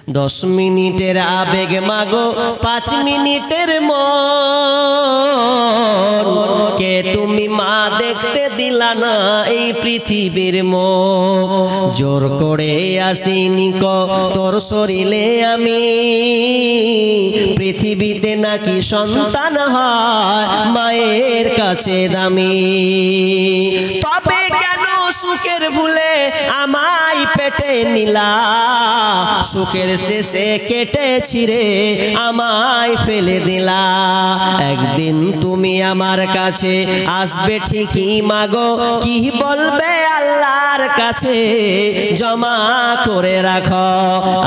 10 মিনিটের আবেগ মাগো 5 মিনিটের মন কে তুমি মা দেখতে দিলা না এই পৃথিবীর মুখ জোর করে আসিনি ক তোর শরীরে আমি পৃথিবীতে নাকি সন্তান হয় মায়ের কাছে দামি তবে কেন সুখের ভুলে আমায় পেটে নিলা সুখের শেষে কেটে ছিঁড়ে আমায় ফেলে দিলা একদিন তুমি আমার কাছে আসবে ঠিকই মাগো কি বলবে আল্লাহর কাছে জমা করে রাখো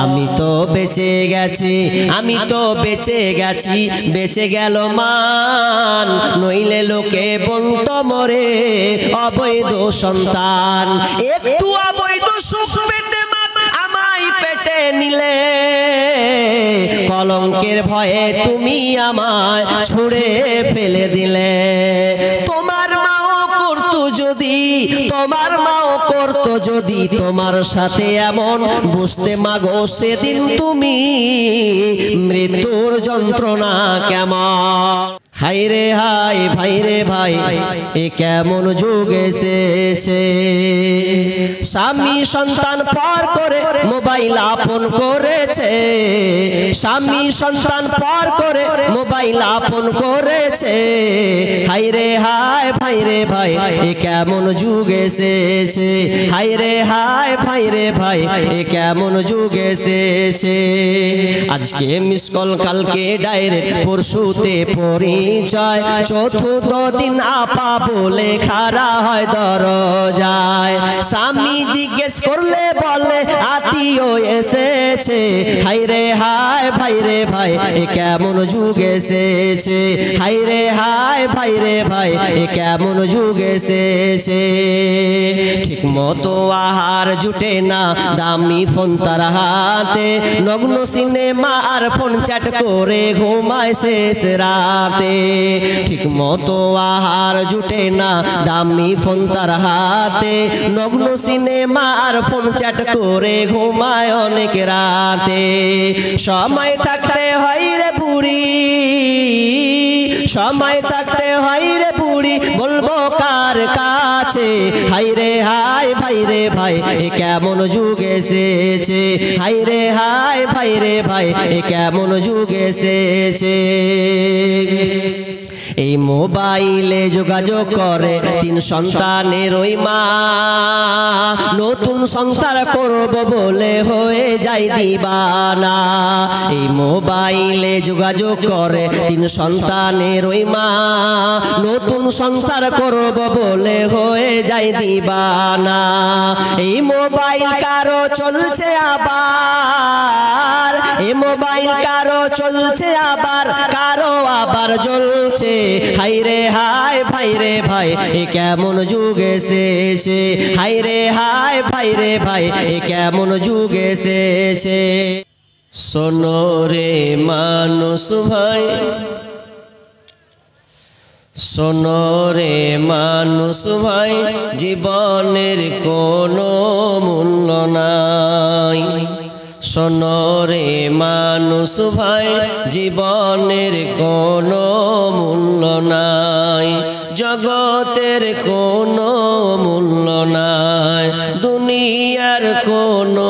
আমি তো বেঁচে গেছি আমি তো বেঁচে গেছি বেঁচে গেল মান নইলে লোকে বলতো মরে অবৈধ সন্তান একটু অবৈধ সুখ পেতে আমায় পেটে নিলে কলঙ্কের ভয়ে তুমি আমায় ছুঁড়ে ফেলে দিলে তোমার মাও করতো যদি তোমার মাও করতো যদি তোমার সাথে এমন বুঝতে মাগো সেদিন তুমি মৃত্যুর যন্ত্রণা কেমন হাই রে হাই ভাই রে ভাই এ কেমন যুগ এসেছে স্বামী সন্তান পর করে মোবাইল আপন করেছে স্বামী সন্তান পর করে মোবাইল আপন করেছে হাই রে হাই ভাই রে ভাই এ কেমন যুগ এসেছে হাই রে হাই ভাই রে ভাই এ কেমন যুগ এসেছে আজকে মিস কল কালকে ডাইরেক্ট পরশুতে পড়ি চতুর্থ দিন আপা বলে খাড়া হয় দরজায় স্বামী জিজ্ঞেস করলে বলে আত্মীয় এসেছে হাই রে হাই ভাই রে ভাই এ কেমন যুগ এসেছে হাই রে হাই ভাই রে ভাই এ কেমন যুগ এসেছে ঠিক মতো আহার জুটে না দামি ফোন তার হাতে নগ্ন সিনেমা আর ফোন চ্যাট করে ঘুমায় শেষ রাতে ঠিক মতো আহার জুটে না দামি ফোন তার হাতে নগ্ন সিনেমা আর ফোন চ্যাট করে ঘুমায় অনেক রাতে সময় থাকতে হয় রে বুড়ি সময় থাকতে হয় রে বুড়ি বলবো কার কাছে হাই রে হাই ভাই রে ভাই এ কেমন যুগ এসেছে হাই রে হাই ভাই রে ভাই এ কেমন যুগ এসেছে এই মোবাইলে যোগাযোগ করে 3 সন্তানের ওই মা নতুন সংসার করব বলে হয়ে যায় দিবানা এই মোবাইলে যোগাযোগ করে 3 সন্তানের ওই মা নতুন সংসার করব বলে হয়ে যায় দিবানা এই মোবাইল কারো চলছে আবার এই মোবাইল কারো চলছে আবার কারো আবার জ্বলছে হাই রে হাই ভাই রে ভাই এ কেমন যুগ এসেছে হাই রে হাই ভাই রে ভাই এ কেমন যুগ এসেছে শোনো রে মানুষ ভাই শোনো রে মানুষ ভাই জীবনের কোনো মূল্য নাই শোনো রে মানুষ ভাই জীবনের কোনো মূল্য নাই জগতের কোনো মূল্য নাই দুনিয়ার কোনো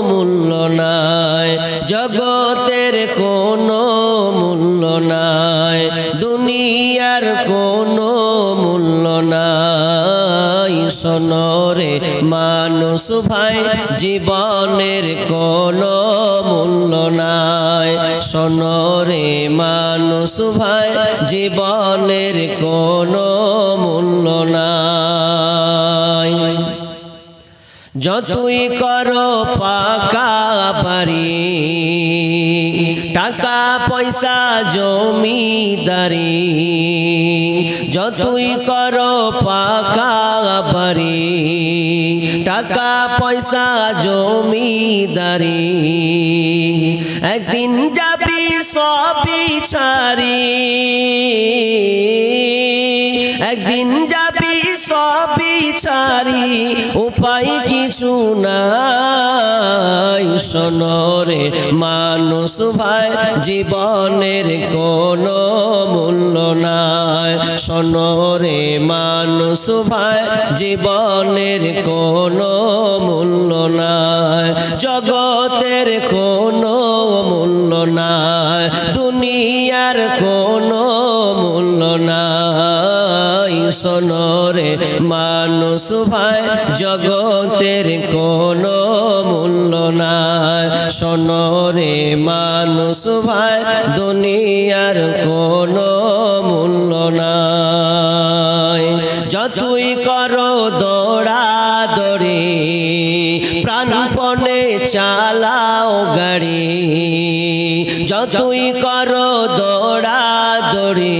মূল্য নাই জগতের কোনো মূল্য নাই দুনিয়ার কোনো মূল্য নাই শোনো রে মানুষ ভাই জীবনের কোনো মূল্য নাই শোনো রে মানুষ ভাই জীবনের কোনো মূল্য নাই যতই করো পাকা বাড়ি টাকা পয়সা জমিদারি যতই করো পাকা বাড়ি টাকা পয়সা জমিদারি একদিন যাবি সবই ছাড়ি একদিন যাবি সবই ছাড়ি উপায় কিছু নাই শোনো রে মানুষ ভাই জীবনের কোনো মূল্য নাই শোনো রে মানুষ ভাই জীবনের কোনো মূল্য নাই জগতের কোনো মূল্য নাই দুনিয়ার কোনো মূল্য নাই শোনো রে মানুষ ভাই জগতের কোনো মূল্য নাই শোনো রে মানুষ ভাই দুনিয়ার কোনো মূল্য নাই যতই করো দৌড়াদৌড়ি প্রাণপণে চালাও গাড়ি যতই করো দৌড়াদৌড়ি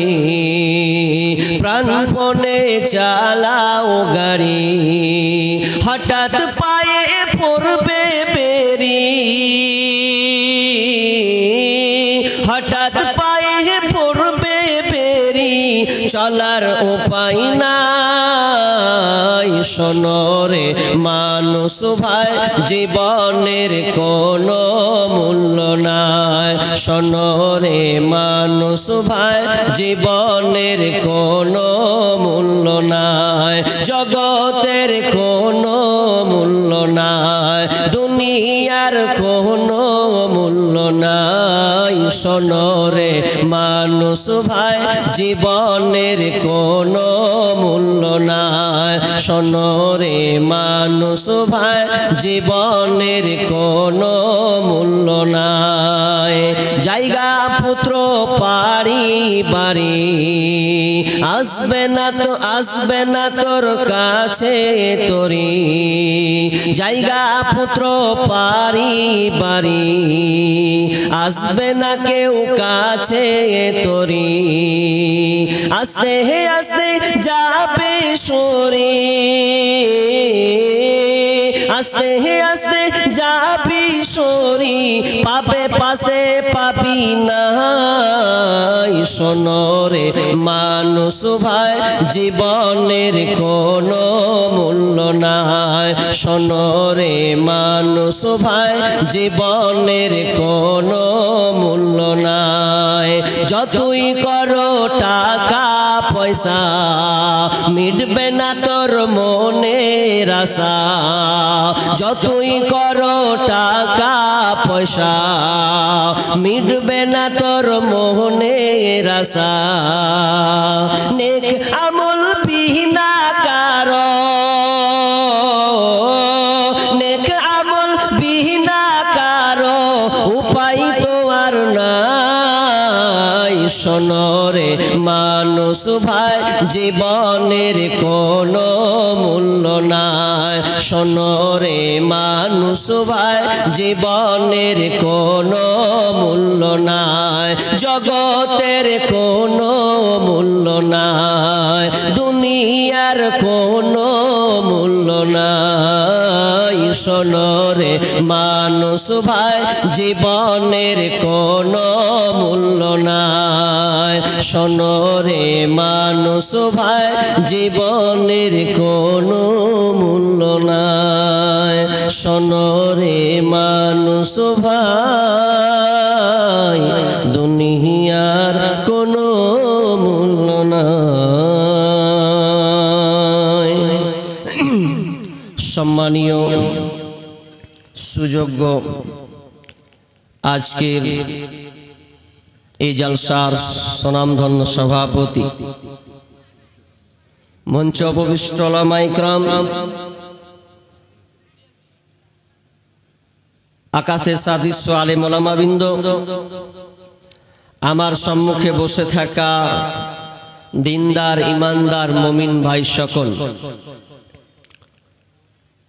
প্রাণপণে চালাও গাড়ি হঠাৎ পায়ে পড়বে বেরি হঠাৎ পায়ে পড়বে বেরি চলার উপায় নাই শোনো রে মানুষ ভাই জীবনের কোনো মূল্য নাই শোনো রে মানুষ ভাই জীবনের কোনো মূল্য নাই জগতের কোনো মূল্য নাই দুনিয়ার কোনো মূল্য নাই শোনো রে মানুষ ভাই জীবনের কোনো মূল্য নাই শোনো রে মানুষ ভাই জীবনের কোনো মূল্য নাই জায়গা পুত্র পারি বাড়ি আসবে না তোর কাছে তোরি জায়গা পুত্র পারি বাড়ি আসবে না কেউ কাছে তোরি আস্তে আস্তে যাবে সরি আস্তে আস্তে যাবি সরি পাবে পাশে পাবি না শোনো রে মানুষ ভাই জীবনের কোনো মূল্য নাই শোনো রে মানুষ ভাই জীবনের কোনো মূল্য নাই যতই করো টাকা পয়সা মিটবে না তোর মনের আশা যতই করো টাকা পয়সা মিটবে না তোর মনের আশা নেক আমল বিনা কারো নেক আমল বিনা কারো উপায় তো আর নাই শোনো রে মানুষ ভাই জীবনের কোনো মূল্য নাই শোনো রে মানুষ ভাই জীবনের কোনো মূল্য নাই জগতের কোনো মূল্য নাই দুনিয়ার কোনো মূল্য নাই শোনো রে মানুষ ভাই জীবনের কোনো মূল্য নাই শোনো রে মানুষ ভাই জীবনের কোনো মূল্য নাই শোনো রে মানুষ ভাই দুনিয়ার কোনো মূল্য নাই সম্মানীয় সুযোগ্য আজকের এই জলসার সুনামধন্য সভাপতি মঞ্চ উপবিষ্ট উলামায়ে ইকরাম আকাশের সাদৃশ্য আলেম ওলামাবৃন্দ আমার সম্মুখে বসে থাকা দিনদার ইমানদার মুমিন ভাই সকল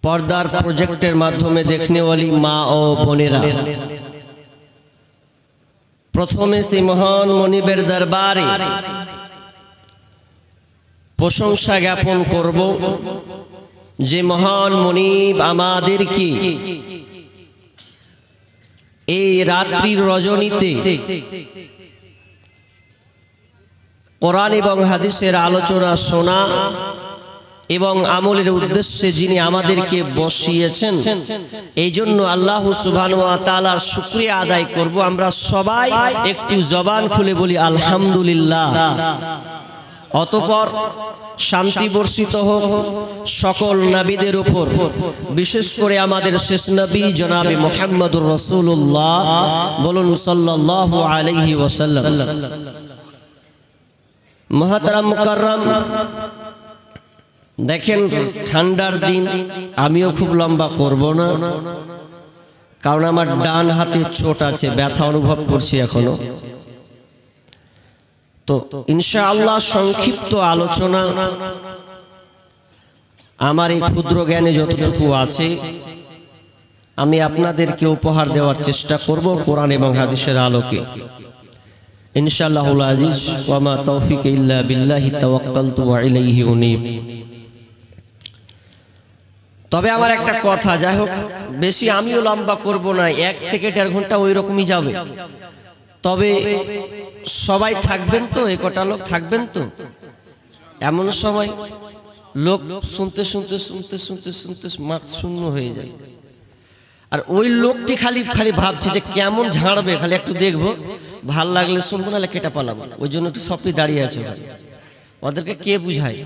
পর্দার প্রজেক্টের মাধ্যমে দেখনেওয়ালি মা ও বোনেরা প্রথমে সেই মহান মনিবের দরবারে প্রশংসা জ্ঞাপন করব যে মহান মনিব আমাদেরকে এই রাত্রির রজনীতে কোরআন এবং হাদিসের আলোচনা শোনা এবং আমলের উদ্দেশ্যে যিনি আমাদেরকে বসিয়েছেন, এই জন্য আল্লাহ সুবহানাহু ওয়া তাআলার শুকরিয়া আদায় করব। আমরা সবাই একটু জবান খুলে বলি আলহামদুলিল্লাহ। অতঃপর শান্তি বর্ষিত হোক সকল নবীদের উপর, বিশেষ করে আমাদের শেষ নবী জনাবে মুহাম্মদুর রাসূলুল্লাহ, বলুন সাল্লাল্লাহু আলাইহি ওয়াসাল্লাম। মুহতারাম মুকাররম, দেখেন ঠান্ডার দিন, আমিও খুব লম্বা করব না, কারণ আমার ডান হাতে চোট আছে, ব্যথা অনুভব করছি এখনো। তো ইনশাআল্লাহ সংক্ষিপ্ত আলোচনা, আমার এই ক্ষুদ্র জ্ঞানে যতটুকু আছে আমি আপনাদেরকে উপহার দেওয়ার চেষ্টা করব কোরআন এবং হাদিসের আলোকে ইনশাআল্লাহুল আজিজ। ওয়া মা তৌফিক ইল্লা বিল্লাহি তাওয়াক্কালতু ওয়া ইলাইহি উনীব। তবে আমার একটা কথা, যাই হোক বেশি আমিও লম্বা করব না, 1 থেকে 1.5 ঘন্টা ওই রকমই যাবে। তবে সবাই থাকবেন তো, একটা লোক থাকবেন তো। এমন সময় লোক শুনতে শুনতে শুনতে শুনতে শুনতে মাথা শূন্য হয়ে যায়, আর ওই লোকটি খালি খালি ভাবছে যে কেমন ঝাড়বে, খালি একটু দেখবো, ভাল লাগলে শুনবো, নাহলে কেটে পালাবো। ওই জন্য একটু সবই দাঁড়িয়ে আছে। ওদেরকে কে বুঝায়?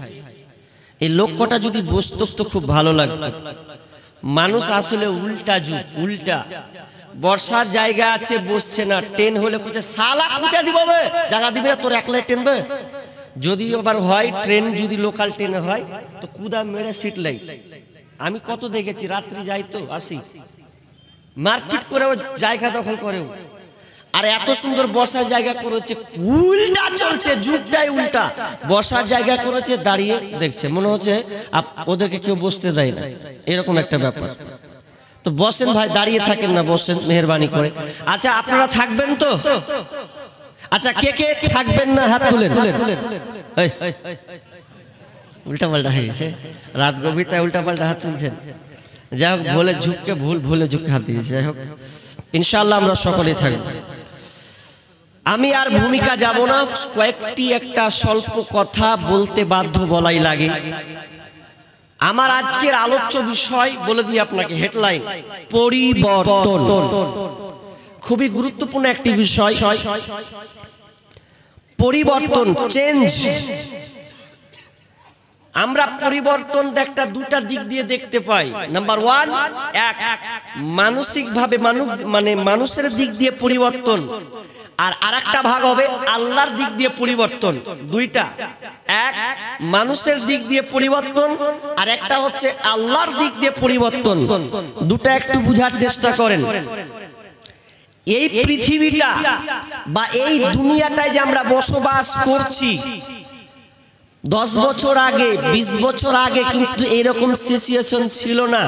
এই লোক কটা যদি বসতো তো খুব ভালো লাগতো। মানুষ আসলে উল্টা যুগ, উল্টা। বর্ষার জায়গা আছে, বসছে না। ট্রেন হলে কোথায় সালা কোথায় দিব, জায়গা দিবি না, তোর একলাই টেনবে। যদি আবার হয় ট্রেন, যদি লোকাল ট্রেনে হয় তো কুদা মেরে সিট লাই। আমি কত দেখেছি, রাত্রি যাই তো আসি, মারপিট করেও জায়গা দখল করেও। আর এত সুন্দর বসার জায়গা করেছে, উল্টা চলছে, যুগটাই উল্টা। বসার জায়গা করেছে, দাঁড়িয়ে দেখছে, মনে হচ্ছে ওদেরকে কেউ বসতে দেয় না, এরকম একটা ব্যাপার। তো বসেন ভাই, দাঁড়িয়ে থাকেন না, বসেন মেহেরবানি করে। আচ্ছা আপনারা থাকবেন তো? আচ্ছা কে কে থাকবেন না হাত তুলেন। উল্টা পাল্টা হয়ে গেছে, রাত গভীরতায় উল্টা পাল্টা হাত তুলছেন। যাই হোক, ভুলে ঝুঁককে ভুলে ঝুঁকে হাত দিয়েছে। যাই হোক ইনশাআল্লাহ আমরা সকলেই থাকবো। আমি আর ভূমিকা যাব না, কয়েকটি একটা স্বল্প কথা বলতে বাধ্য, বলাই লাগে। আমার আজকের আলোচ্য বিষয় বলে দিই আপনাকে, হেডলাইন পরিবর্তন। খুবই গুরুত্বপূর্ণ একটি বিষয়, পরিবর্তন, চেঞ্জ। আমরা পরিবর্তন দুটা দিক দিয়ে দেখতে পাই। নাম্বার 1, মানসিক ভাবে মানুষের দিক দিয়ে পরিবর্তন, আর আরেকটা ভাগ হবে আল্লাহর দিক দিয়ে পরিবর্তন। দুইটা, এক মানুষের দিক দিয়ে পরিবর্তন, আর একটা হচ্ছে আল্লাহর দিক দিয়ে পরিবর্তন। দুটা একটু বুঝার চেষ্টা করেন। এই পৃথিবীটা বা এই দুনিয়াটায় যে আমরা বসবাস করছি, 10 বছর আগে, 20 বছর আগে কিন্তু এরকম সিচুয়েশন ছিল না।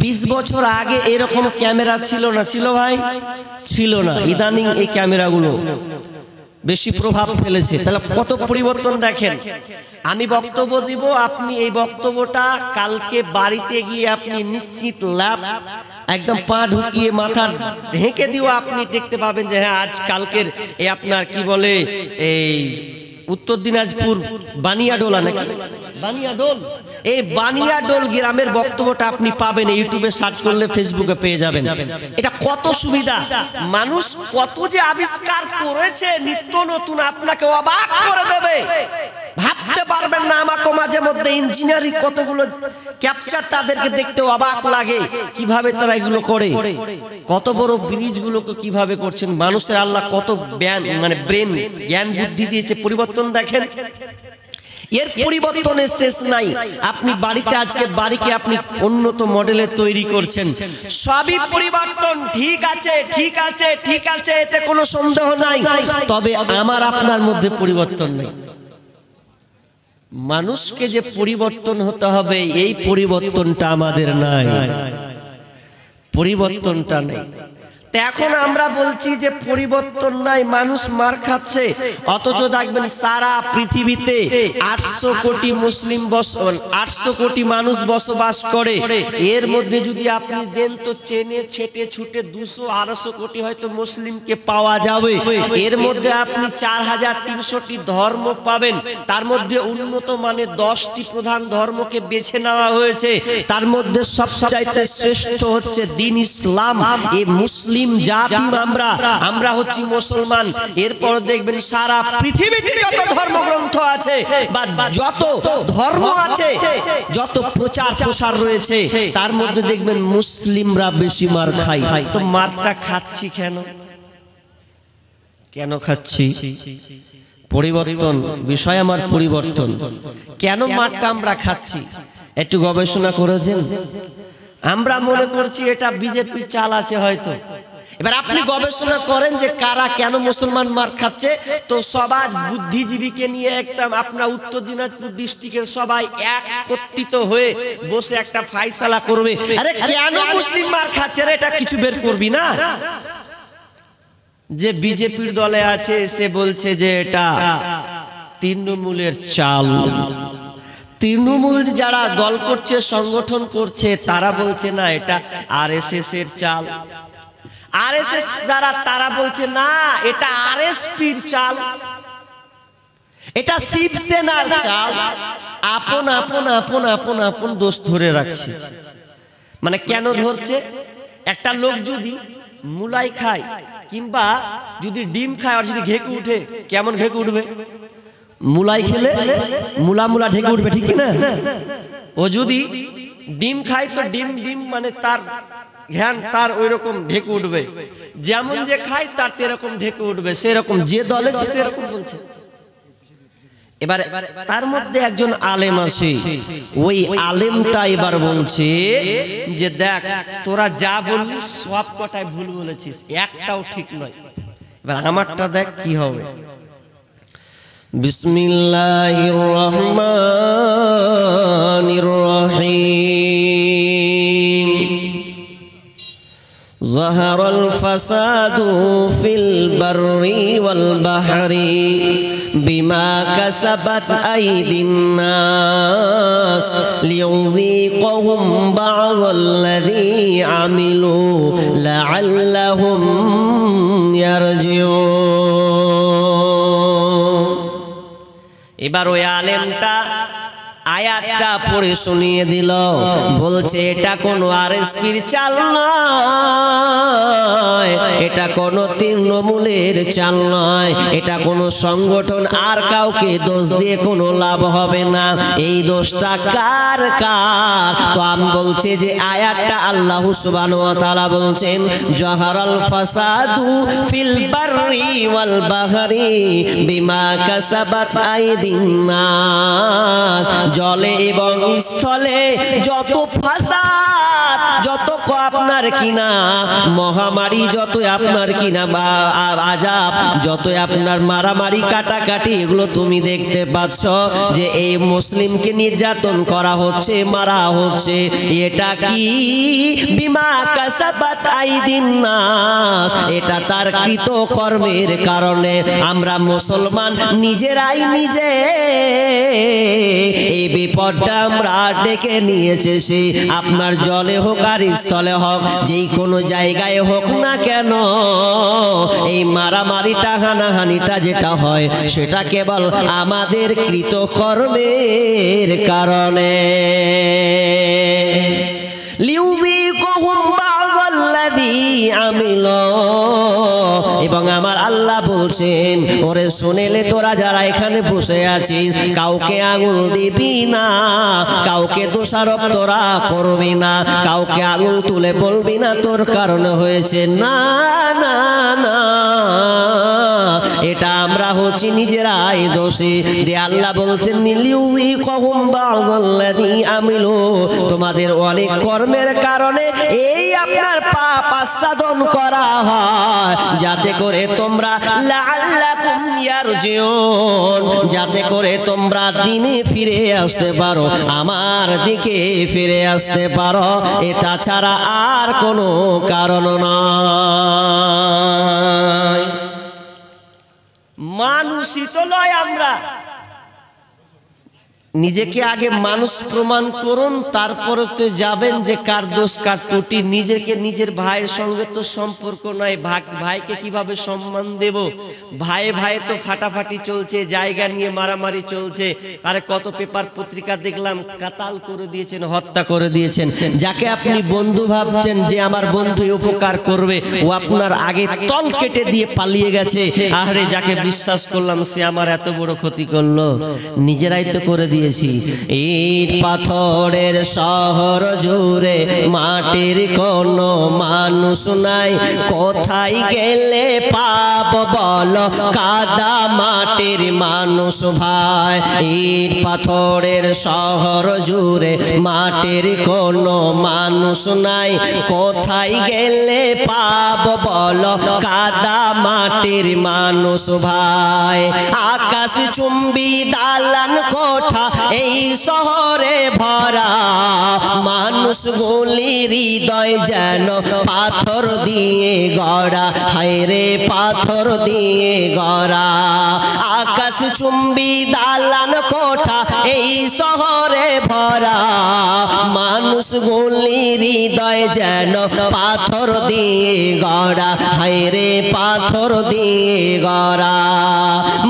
20 বছর আগে এরকম ক্যামেরা ছিল না, ছিল ভাই? ছিল না। ইদানিং এই ক্যামেরাগুলো বেশি প্রভাব ফেলেছে। তাহলে কত পরিবর্তন দেখেন। আমি বক্তব্য দিব, আপনি এই বক্তব্যটা কালকে বাড়িতে গিয়ে আপনি নিশ্চিত লাভ, একদম পা ঢুকিয়ে মাথা ঢেকে দিও, আপনি দেখতে পাবেন যে হ্যাঁ আজ কালকের এই আপনার কি বলে এই উত্তর দিনাজপুর বানিয়াডোলা, নাকি বানিয়াডোল, এই বানিয়াডোল গ্রামের বক্তব্যটা আপনি পাবেন, ইউটিউবে সার্চ করলে, ফেসবুকে পেয়ে যাবেন। এটা কত সুবিধা, মানুষ কত যে আবিষ্কার করেছে নিত্য নতুন, আপনাকে অবাক করে দেবে, ভাবতে পারবেন না। আমাকে মাঝে মধ্যে ইঞ্জিনিয়ারিং কতগুলো ক্যাপচার, তাদেরকে দেখতে অবাক লাগে কিভাবে তারা এগুলো করে। কত বড় ব্রিজগুলোকে কিভাবে করছেন। মানুষের আল্লাহ কত ব্রেন, জ্ঞান বুদ্ধি দিয়েছে। পরিবর্তন দেখেন, এর পরিবর্তনের শেষ নাই। আপনি বাড়িতে আজকে বাড়িকে আপনি উন্নত মডেলের তৈরি করছেন, সবই পরিবর্তন। ঠিক আছে, ঠিক আছে, ঠিক আছে, এতে কোনো সন্দেহ নাই। তবে আমার আপনার মধ্যে পরিবর্তন নেই। মানুষকে যে পরিবর্তন হতে হবে, এই পরিবর্তনটা আমাদের নাই, পরিবর্তনটা নেই। এখন আমরা বলছি যে পরিবর্তন নাই, মানুষ মার খাচ্ছে, অথচ দেখবেন সারা পৃথিবীতে 800 কোটি মুসলিম 800 কোটি মানুষ বসবাস করে। এর মধ্যে যদি আপনি দেন তো চেনে ছেটে ছুটে 200-250 কোটি হয়তো মুসলিমকে পাওয়া যাবে। এর মধ্যে আপনি 4300টি ধর্ম পাবেন। তার মধ্যে উন্নত মানের 10টি প্রধান ধর্মকে বেছে নেওয়া হয়েছে। তার মধ্যে সবচাইতে শ্রেষ্ঠ হচ্ছে দ্বীন ইসলাম। এই মুসলিম জাতি আমরা হচ্ছি মুসলমান। এরপর দেখবেন সারা পৃথিবীতে যত ধর্মগ্রন্থ আছে বা যত ধর্ম আছে, যত প্রচার প্রসার রয়েছে, তার মধ্যে দেখবেন মুসলিমরা বেশি মার খায়। তো মারটা খাচ্ছি কেন খাচ্ছি? পরিবর্তন বিষয় আমার পরিবর্তন। কেন মারটা আমরা খাচ্ছি একটু গবেষণা করেছেন? আমরা মনে করছি এটা বিজেপির চাল আছে হয়তো। এবার আপনি গবেষণা করেন যে কারা কেন মুসলমান মার খাচ্ছে, তো সমাজ বুদ্ধিজীবীকে নিয়ে একটা আপনার উত্তর দিনাজপুর ডিস্ট্রিক্টের সবাই একত্রিত হয়ে বসে একটা ফাইসালা করবে। আরে কেন মুসলিম মার খাচ্ছে রে, এটা কিছু বের করবি না? যে বিজেপির দলে আছে সে বলছে যে এটা তৃণমূলের চাল। তৃণমূল যারা দল করছে, সংগঠন করছে, তারা বলছে না এটা আরএসএস এর চাল। আরএসএস যারা তারা বলছে না এটা আরএসপির চাল, এটা শিবসেনার চাল। আপন আপন আপন আপন আপন দোষ ধরে রাখছে। মানে কেন ধরছে? একটা লোক যদি মুলাই খায় কিংবা যদি ডিম খায় আর যদি ঘেঁকে উঠে, কেমন ঘেঁকে উঠবে? মুলাই খেলে মুলা ঢেকে উঠবে, ঠিক না? ও যদি ডিম খায় তো ডিম মানে তার জ্ঞান তার ওই রকম ঢেকে উঠবে। যেমন যে খায় তার এরকম ঢেকে উঠবে, সেরকম যে দলে সেরকম বলছে। এবার তার মধ্যে একজন আলেম আছে, ওই আলেমটা এবার বলছে যে দেখ তোরা যা বললি সব কটাই ভুল বলেছিস, একটাও ঠিক নয়। এবার আমারটা দেখ কি হবে। বিসমিল্লাহির রহমানির রহিম। ظهر الفساد في البر والبحر بما كسبت أيدي الناس ليذيقهم بعض الذي عملوا لعلهم يرجعون। এবার ওই আলেমটা আয়াতটা পড়ে শুনিয়ে দিল, বলছে এটা কোনো আরএসপির চাল নয়, এটা কোনো তৃণমূলের চাল নয়, এটা কোনো সংগঠন। আর কাউকে দোষ দিয়ে কোনো লাভ হবে না। এই দোষটা কার? তো আমি বলছে যে আয়াতটা আল্লাহ সুবহানাহু ওয়া তাআলা বলছেন জাহারাল ফাসাদু ফিল বাররি ওয়াল বাহরি বিমা কাসাবাত আইদিন নাস। জলে এবং স্থলে যত ফাসাদ, যত আপনার কিনা মহামারী, যত আপনার কিনা বা আযাব, যত আপনার মারামারি কাটাকাটি, এগুলো তুমি দেখতে পাচ্ছ যে এই মুসলিমকে নির্যাতন করা হচ্ছে, মারা হচ্ছে। এটা কি? বিমা কাসাবাত আইদিন নাস, এটা তার কৃত কর্মের কারণে। আমরা মুসলমান নিজেরাই নিজে এই বিপদটা আমরা ডেকে নিয়ে এসেছি। আপনার জলে হোক আর স্থলে হোক, যেই কোনো জায়গায় হোক না কেন, এই মারামারিটা হানাহানিটা যেটা হয় সেটা কেবল আমাদের কৃত কর্মের কারণে। লিউযীকুহুম বা'যাল্লাযী আমিলু। এবং আমার আল্লাহ বলছেন ওরে শুনেলে তোরা যারা এখানে বসে আছিস, কাউকে আঙুল দিবি না, কাউকে দোষারোপ তোরা করবি না, কাউকে আঙুল তুলে বলবি না তোর কারণে হয়েছে। না না না, এটা আমরা হচ্ছি নিজেরাই দোষী। যে আল্লাহ বলছেন লিউযীকুহুম বা'যাল্লাযী আমিলু, তোমাদের অনেক কর্মের কারণে এই আপনার পাপ আস্বাদন করা হয়। যাতে করে তোমরা লাআল্লাকুম ইয়ারজিউন, যাতে করে তোমরা দিনে ফিরে আসতে পারো, আমার দিকে ফিরে আসতে পারো। এটা ছাড়া আর কোনো কারণ নয়। মানুষই তো নয় আমরা, নিজেকে আগে মানুষ প্রমাণ করুন, তারপরে তো যাবেন যে কার দোষ কার ত্রুটি। নিজেকে নিজের ভাইয়ের সঙ্গে তো সম্পর্ক নয়, ভাইকে কিভাবে সম্মান দেব? ভাই ভাই তো ফাটাফাটি চলছে, জায়গা নিয়ে মারামারি চলছে। আরে কত পেপার পত্রিকা দেখলাম, কাতাল করে দিয়েছেন, হত্যা করে দিয়েছেন। যাকে আপনি বন্ধু ভাবছেন যে আমার বন্ধু উপকার করবে, ও আপনার আগে তল কেটে দিয়ে পালিয়ে গেছে। আরে যাকে বিশ্বাস করলাম সে আমার এত বড় ক্ষতি করলো, নিজেরাই তো করে দিয়েছি। ইট পাথরের শহর জুড়ে মাটির কোনো মানুষ নাই, কোথায় গেলে পাব বলো কাদা মাটির মানুষ ভাই। ইট পাথরের শহর জুড়ে মাটির কোনো মানুষ নাই, কোথায় গেলে পাব বলো কাদা মাটির মানুষ ভাই। আকাশ চুম্বি দালান কোঠা এই শহরে ভরা, মানুষ গুলি হৃদয় যেন পাথর দিয়ে গড়া, হায় রে পাথর দিয়ে গড়া। আকাশ চুম্বি দালান কোঠা এই শহরে ভরা, মানুষ গুলি হৃদয় যেন পাথর দিয়ে গড়া, হায় রে পাথর দিয়ে গড়া।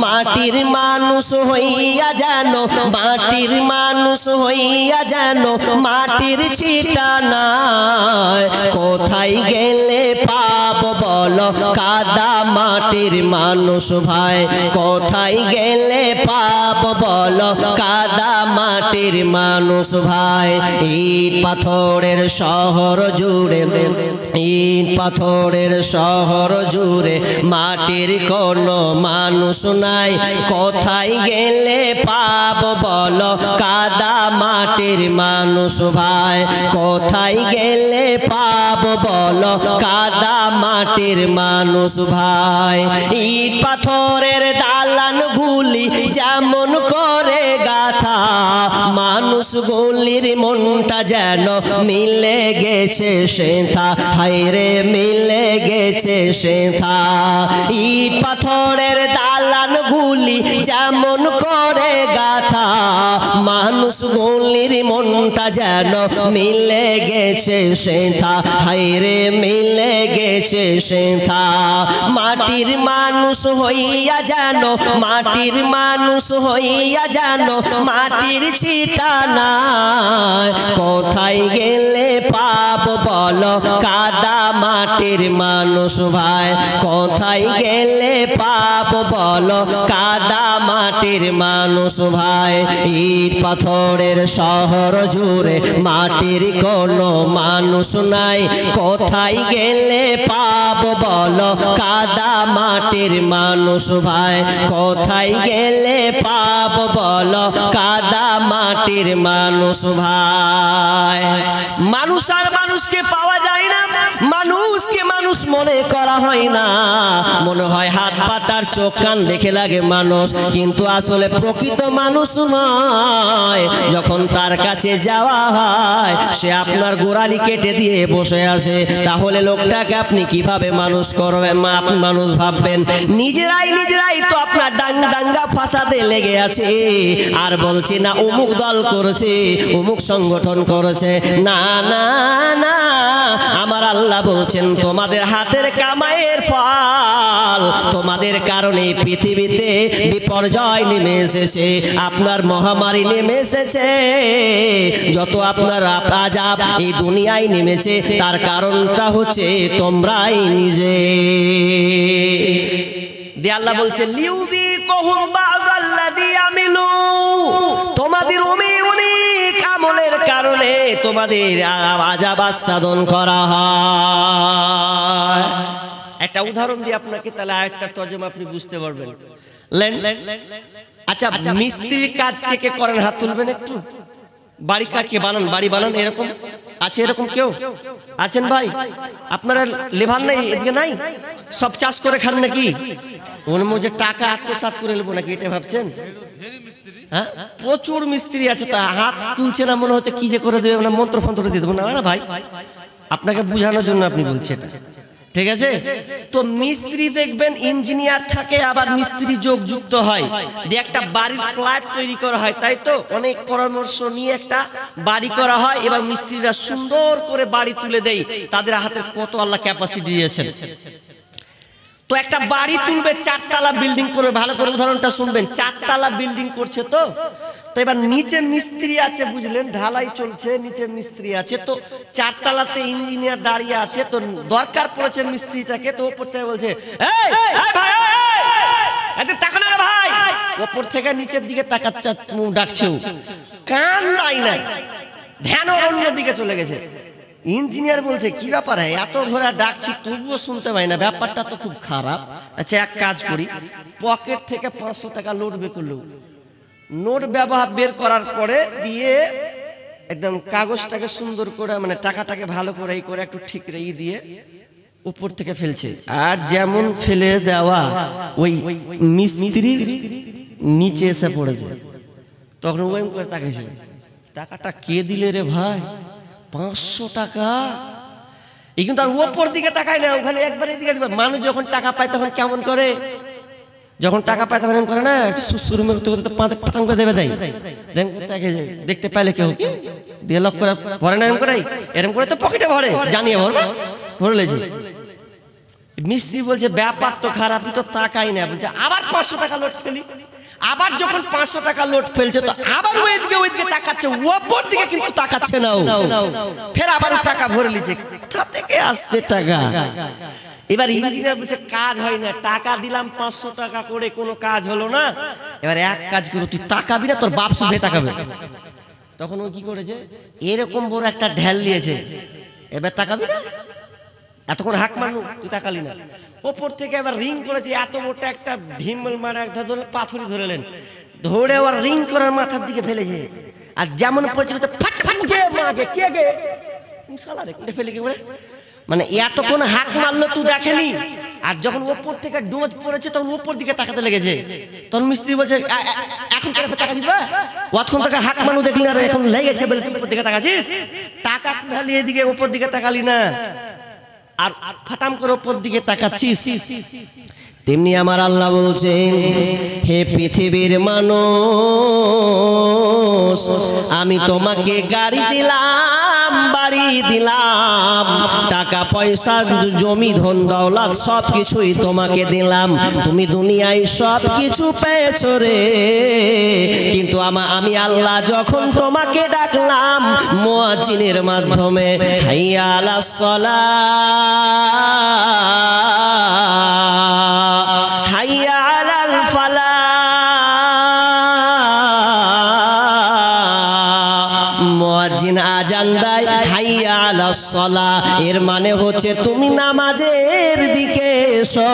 মাটির মানুষ হইয়া যেন, মাটির মানুষ হইয়া যেন মাটির ছিটা নাই, কোথায় গেলে পাব বলো কাদা মাটির মানুষ ভাই, কোথায় গেলে পাব বলো কাদা মাটির মানুষ ভাই। ইট পাথরের শহর জুড়ে, ইট পাথরের শহর জুড়ে মাটির কোনো মানুষ নাই, কোথায় গেলে পাব বলো কাদা মাটির মানুষ ভাই, কোথায় গেলে পাব বলো কাদা মাটির মানুষ ভাই। ইট পাথরের দালান গুলি যেমন করে গাথা, মানুষ গুলির মনটা যেন মিলে গেছে সেথা, হায় রে মিলে গেছে সেথা। ইট পাথরের দালান গুলি যেমন করে গাথা, মানুষ গুলির মনটা যেন মিলে গেছে সেথা, হায় রে মিলে গেছে সেথা। মাটির মানুষ হইয়া যেন, মাটির মানুষ হইয়া যেন মাটির ছিটা নাই, কোথায় গেলে পাব বলো কাদা মাটির মানুষ ভাই, কোথায় গেলে পাব বলো কাদা মাটির মানুষ ভাই। ইট পাথরের শহর জুড়ে মাটির কোনো মানুষ নাই, কোথায় গেলে পাব বলো কাদা মাটির মানুষ ভাই, কোথায় গেলে পাব বলো কাদা মাটির মানুষ ভাই। মানুষ আর মানুষকে পাওয়া যায় না, মানুষকে মানুষ মনে করা হয় না, মনে হয় হাত পাতার চোখ কান দেখে লাগে মানুষ, কিন্তু আসলে প্রকৃত মানুষ নয়। যখন তার কাছে যাওয়া হয় সে আপনার গোড়ালি কেটে দিয়ে বসে আছে, তাহলে লোকটাকে আপনি কিভাবে মানুষ করবেন, মানুষ ভাববেন? নিজেরাই নিজেরাই তো আপনার দাঙ্গা ফাসাদে লেগে আছে, আর বলছে না অমুক দল করেছে, অমুক সংগঠন করেছে। না না না, আমার আল্লাহ বলছেন তোমাদের হাতের কামাইয়ের ফল, তোমাদের কারণে পৃথিবীতে বিপর্যয় নেমে এসেছে, আপনার মহামারী নেমে এসেছে, যত আপনার আযাব এই দুনিয়ায় নেমেছে তার কারণটা হচ্ছে তোমরাই নিজে। দিয়ে আল্লাহ বলছেন লিউযীকুহুম বা'দাল্লাযী আমিলু, তোমাদের অনেক আমলের কারণে তোমাদের আযাব আস্বাদন করা হয়। একটা উদাহরণ দিয়ে আপনাকে তাহলে আয়াতটার তরজমা আপনি বুঝতে পারবেন। আচ্ছা, মিস্ত্রির কাজ কে কে করেন? হাত তুলবেন একটু। বাড়ি কাকে বানান, বাড়ি বানান, এরকম আছে? এরকম কেউ আছেন ভাই? আপনারা লেবার নাই এদিকে? নাই? সব চাষ করে খান নাকি? ওর মধ্যে টাকা আত্মসাৎ করে নেবো নাকি এটা ভাবছেন? হ্যাঁ, প্রচুর মিস্ত্রি আছে, তা হাত তুলছে না, মনে হচ্ছে কি যে করে দেবে, মানে মন্ত্র ফন্ত্র দিয়ে দেবো। না না ভাই, আপনাকে বোঝানোর জন্য আপনি বলছেন, ঠিক আছে? তো মিস্ত্রি দেখবেন ইঞ্জিনিয়ার থাকে, আবার মিস্ত্রি যোগ যুক্ত হয়, দিয়ে একটা বাড়ির ফ্ল্যাট তৈরি করা হয়, তাই তো? অনেক পরামর্শ নিয়ে একটা বাড়ি করা হয়, এবং মিস্ত্রিরা সুন্দর করে বাড়ি তুলে দেয়। তাদের হাতে কত আল্লাহ ক্যাপাসিটি দিয়েছেন। তো একটা বাড়ি তুলবে, 4 তলা বিল্ডিং করবে, ভালো করে উদাহরণটা শুনবেন। 4 তলা বিল্ডিং করছে, তো এবার নিচে মিস্ত্রি আছে, বুঝলেন, ঢালাই চলছে, নিচে মিস্ত্রি আছে। তো 4 তলাতে ইঞ্জিনিয়ার দাঁড়িয়ে আছে, তো দরকার পড়েছে মিস্ত্রিটাকে। তো ওপর থেকে বলছে, এই ভাই, এত টাকা না ভাই। ওপর থেকে নিচের দিকে তাকাচ্ছে, ডাকছে, কান নাই নাই, ধ্যান ওর অন্য দিকে চলে গেছে। ইঞ্জিনিয়ার বলছে, কি ব্যাপার, এত ধরে ডাকছি তবুও শুনতে পাই না, ব্যাপারটা তো খুব খারাপ। আচ্ছা, এক কাজ করি, পকেট থেকে 500 টাকা নোট বের করলো। নোট ব্যবহার বের করার পরে দিয়ে একদম কাগজটাকে সুন্দর করে, মানে টাকাটাকে ভালো করে এই করে একটু ঠিক রেই দিয়ে উপর থেকে ফেলছে। আর যেমন ফেলে দেওয়া, ওই মিস্ত্রির নিচে এসে পড়েছে। তখন ওই করে তাকিয়েছে, টাকাটা কে দিলে রে ভাই? 500 টাকা। এই কিন্তু আর ওপর দিকে তাকায় না, ওখানে একবার দিকে দিবে। মানুষ যখন টাকা পায় তখন কেমন করে? যখন টাকা পায় তখন করে না, সুসুর করতে করতে পাঠান করে দেবে, দেয় দেখতে পাইলে কেউ দিয়ে লক করে ভরে না, এরকম করে, এরকম করে তো পকেটে ভরে, জানিয়ে ভরলেছে। মিস্ত্রি বলছে, ব্যাপার তো খারাপ, তো তাকাই না। বলছে, আবার 500 টাকা নোট ফেলি। আবার যখন 500 টাকা নোট ফেলছে, তো আবার ওইদিকে তাকাচ্ছে, ওপর দিকে কিন্তু তাকাচ্ছে না। ফের আবার টাকা ভরে নিচ্ছে, কোথা থেকে আসছে টাকা? এবার ইঞ্জিনিয়ার বলছে, কাজ হয় না, টাকা দিলাম 500 টাকা করে, কোনো কাজ হলো না। এবার এক কাজ করো, তুই তাকাবি না, তোর বাপ শুধু তাকাবে। তখন ও কি করেছে, এরকম বড় একটা ঢেল নিয়েছে, এবার তাকাবি না, এতক্ষণ হাক মারলু, তুই তাকালি না। ওপর থেকে এবার রিং করেছে, এত বড় একটা ভীমল মারা ধরে পাথরি ধরেলেন, ধরে আবার রিং করার মাথার দিকে ফেলেছে। আর যেমন পড়েছে, ফেলে কি বলে, মানে এতক্ষণ হাক মারলো তুই দেখেনি। আর যখন ওপর থেকে ডোজ পড়েছে, তখন ওপর দিকে তাকাতে লেগেছে। তখন মিস্ত্রি বলছে, এখন টাকা দিবা, অতক্ষণ থেকে হাক মারু দেখলি না, এখন লেগেছে বলে তুই উপর দিকে তাকাচ্ছিস। টাকা ঢালি এদিকে ওপর দিকে তাকালি না, আর ফাটাম করে ওপর দিকে তাকাচ্ছিস। তেমনি আমার আল্লাহ বলছেন, হে পৃথিবীর মানুষ, আমি তোমাকে গাড়ি দিলাম, বাড়ি দিলাম, টাকা পয়সা, জমি ধন দৌলত সব কিছুই তোমাকে দিলাম। তুমি দুনিয়ায় সব কিছু পেয়েছো রে, কিন্তু আমি আল্লাহ যখন তোমাকে ডাকলাম মুয়াজ্জিনের মাধ্যমে, হাইয়া আলাস সালাহ, হাইয়া আলাল ফালাহ, মুয়াজ্জিন আজান দেয়, হাইয়া আলাস সালাহ, এর মানে হচ্ছে তুমি নামাজের দিকে এসো।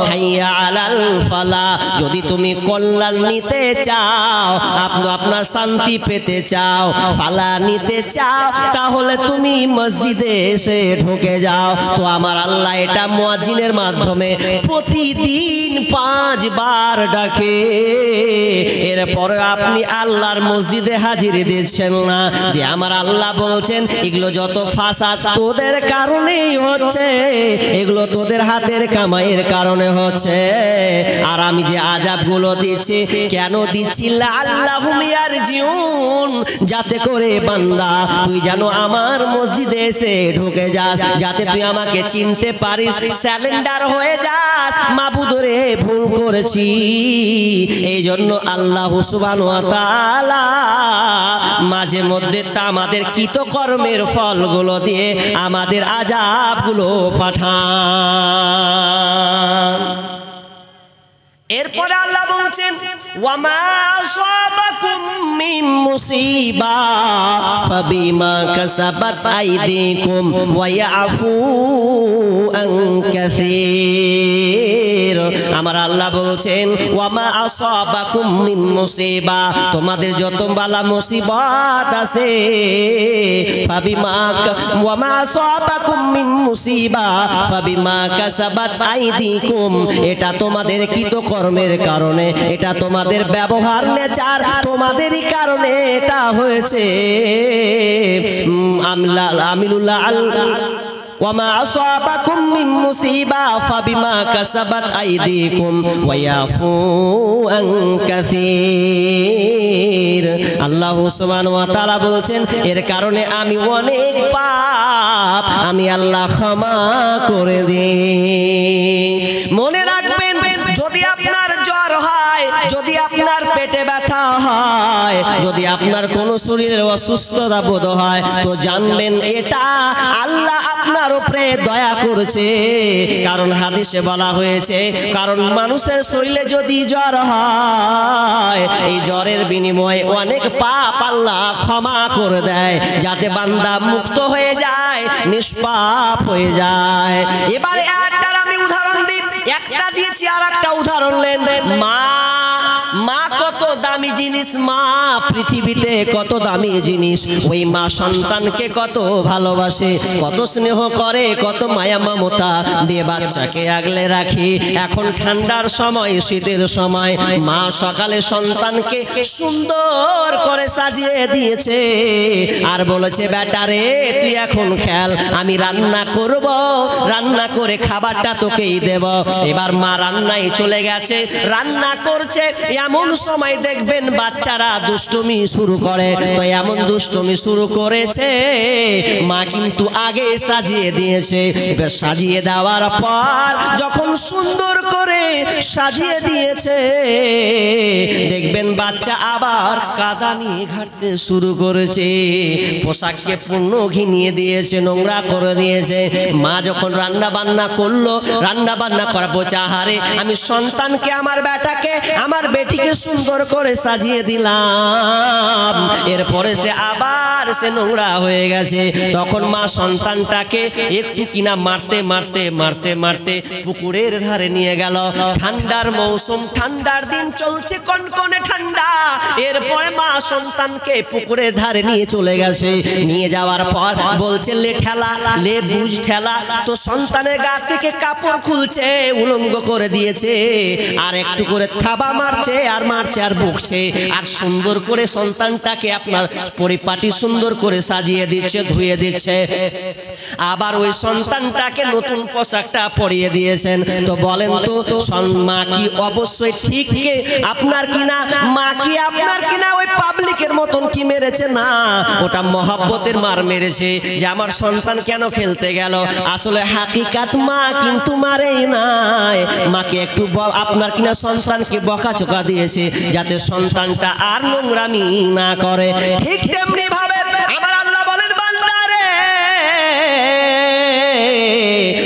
হাইয়া আলাল ফালাহ, যদি তুমি কল্যাণ নিতে চাও, আপনার শান্তি পেতে চাও, ফালা নিতে চাও, তাহলে তুমি মসজিদে এসে ঢুকে যাও। তো আমার আল্লাহ এটা মুয়াজ্জিনের মাধ্যমে প্রতিদিন 5 বার ডাকে। এরপরে আপনি আল্লাহর মসজিদে হাজির দিচ্ছেন না, যে আমার আল্লাহ বলছেন, এগুলো যত ফাসাদ তোদের কারণেই হচ্ছে, এগুলো তোদের হাতের কামাইয়ের কারণে হচ্ছে। আর আমি যে আযাবগুলো দিচ্ছি, কেন দিচ্ছি? লাআল্লাহুম ইয়ারজিউন, যাতে করে বান্দা তুই যেন আমার মসজিদে এসে ঢুকে যাস, যাতে তুই আমাকে চিনতে পারিস, স্যালেন্ডার হয়ে যাস, মাবুদ রে ভুল করেছি। এই জন্য আল্লাহ সুবহানাহু ওয়া তাআলা মাঝে মধ্যে আমাদের কৃতকর্মের ফলগুলো দিয়ে আমাদের আযাবগুলো পাঠান। এরপরে আল্লাহ বলছেন, ওয়ামা আসাবাকুম মিন মুসিবা ফাবিমা কাসাবাত আইদিকুম ওয়া ইয়াফু আন কাসীর। আমার আল্লাহ বলছেন ওয়ামা আসাবাকুম মিন মুসিবা, তোমাদের যত বালা মুসিবত আছে ফাবিমা ওয়ামা আসাবাকুম মিন মুসিবা ফাবিমা কাসাবাত আইদিকুম, এটা তোমাদের কৃতকর্মের কারণে, এটা তোমাদের ব্যবহার নেচার, তোমাদেরই কারণে এটা হয়েছে। আমিলুল্লাহ ওয়ামা আসাবাকুম মিন মুসিবা ফাবিমা কাসাবাত আইদিকুম ওয়া ইয়াফু আন কাসীর। আল্লাহ সুবহানাহু ওয়া তাআলা বলছেন এর কারণে আমি অনেক পাপ আমি আল্লাহ ক্ষমা করে দিই। মনে রাখবেন, যদি আপনার জ্বর হয়, যদি আপনার পেটে ব্যথা হয়, যদি আপনার কোনো শরীরের অসুস্থতা বোধ হয়, তো জানবেন এটা আল্লাহ আপনার উপরে দয়া করেছে। কারণ হাদিসে বলা হয়েছে, কারণ মানুষের শরীরে যদি জ্বর হয়, এই জ্বরের বিনিময়ে অনেক পাপ আল্লাহ ক্ষমা করে দেয়, যাতে বান্দা মুক্ত হয়ে যায়, নিষ্পাপ হয়ে যায়। এবারে একটা আমি উদাহরণ দিই, একটা দিয়েছি আর একটা উদাহরণ নেন। মা কত দামি জিনিস, মা পৃথিবীতে কত দামি জিনিস। ওই মা সন্তানকে কত ভালোবাসে, কত স্নেহ করে, কত মায়া মমতা দিয়ে বাচ্চাকে আগলে রাখে। এখন ঠান্ডার সময়, শীতের সময়, মা সকালে সন্তানকে সুন্দর করে সাজিয়ে দিয়েছে আর বলেছে বেটা রে তুই এখন খেল, আমি রান্না করব, রান্না করে খাবারটা তোকেই দেব। এবার মা রান্নায় চলে গেছে, রান্না করছে, এমন সময় দেখবেন বাচ্চারা দুষ্টুমি শুরু করে। তো এমন দুষ্টুমি শুরু করেছে, মা কিন্তু আগে সাজিয়ে দিয়েছে। এবার সাজিয়ে দেওয়ার পর যখন সুন্দর করে সাজিয়ে দিয়েছে, দেখবেন বাচ্চা আবার কাদা নিয়ে ঘাটতে শুরু করেছে, পোশাককে পূর্ণ ঘিনিয়ে দিয়েছে, নোংরা করে দিয়েছে। মা যখন রান্না বান্না করলো, রান্না বান্না করাবো চাহারে আমি সন্তানকে, আমার বেটাকে, আমার বেটিকে সুন্দর করে সাজিয়ে দিলাম, এরপরে সে আবার সে নোংরা হয়ে গেছে। তখন মা সন্তানটাকে একটু কিনা মারতে মারতে মারতে মারতে পুকুরের ধারে নিয়ে গেল। ঠান্ডার মৌসুম, ঠান্ডার দিন চলছে, কনকনে ঠান্ডা। এরপরে মা সন্তানকে পুকুরের ধারে নিয়ে চলে গেছে। নিয়ে যাওয়ার পর বলছে লে ঠেলা, লে বুঝ ঠেলা। তো সন্তানের গা থেকে কাপড় খুলছে, উলঙ্গ করে দিয়েছে, আর একটু করে থাবা মারছে আর মারছে আর বকছে, আর সুন্দর করে সন্তানটাকে আপনার পরিপাটি সুন্দর করে সাজিয়ে দিচ্ছে, ধুয়ে দিচ্ছে। আবার ওই সন্তানটাকে নতুন পোশাকটা পরিয়ে দিয়েছেন। তো বলেন তো মা কি অবশ্যই ঠিক আপনার কিনা? মা কি আপনার কিনা ওই পাবলিকের মতন কি মেরেছে? না, ওটা মহব্বতের মার মেরেছে, যে আমার সন্তান কেন খেলতে গেল। আসলে হাকিকাত মা কিন্তু মারেই নাই, মাকে একটু আপনার কিনা সন্তানকে বকাচোকা দিয়েছে, যাতে সন্তানটা আর নোংরামি না করে। ঠিক তেমনি ভাবে আমার আল্লাহ বলেন বান্দা রে,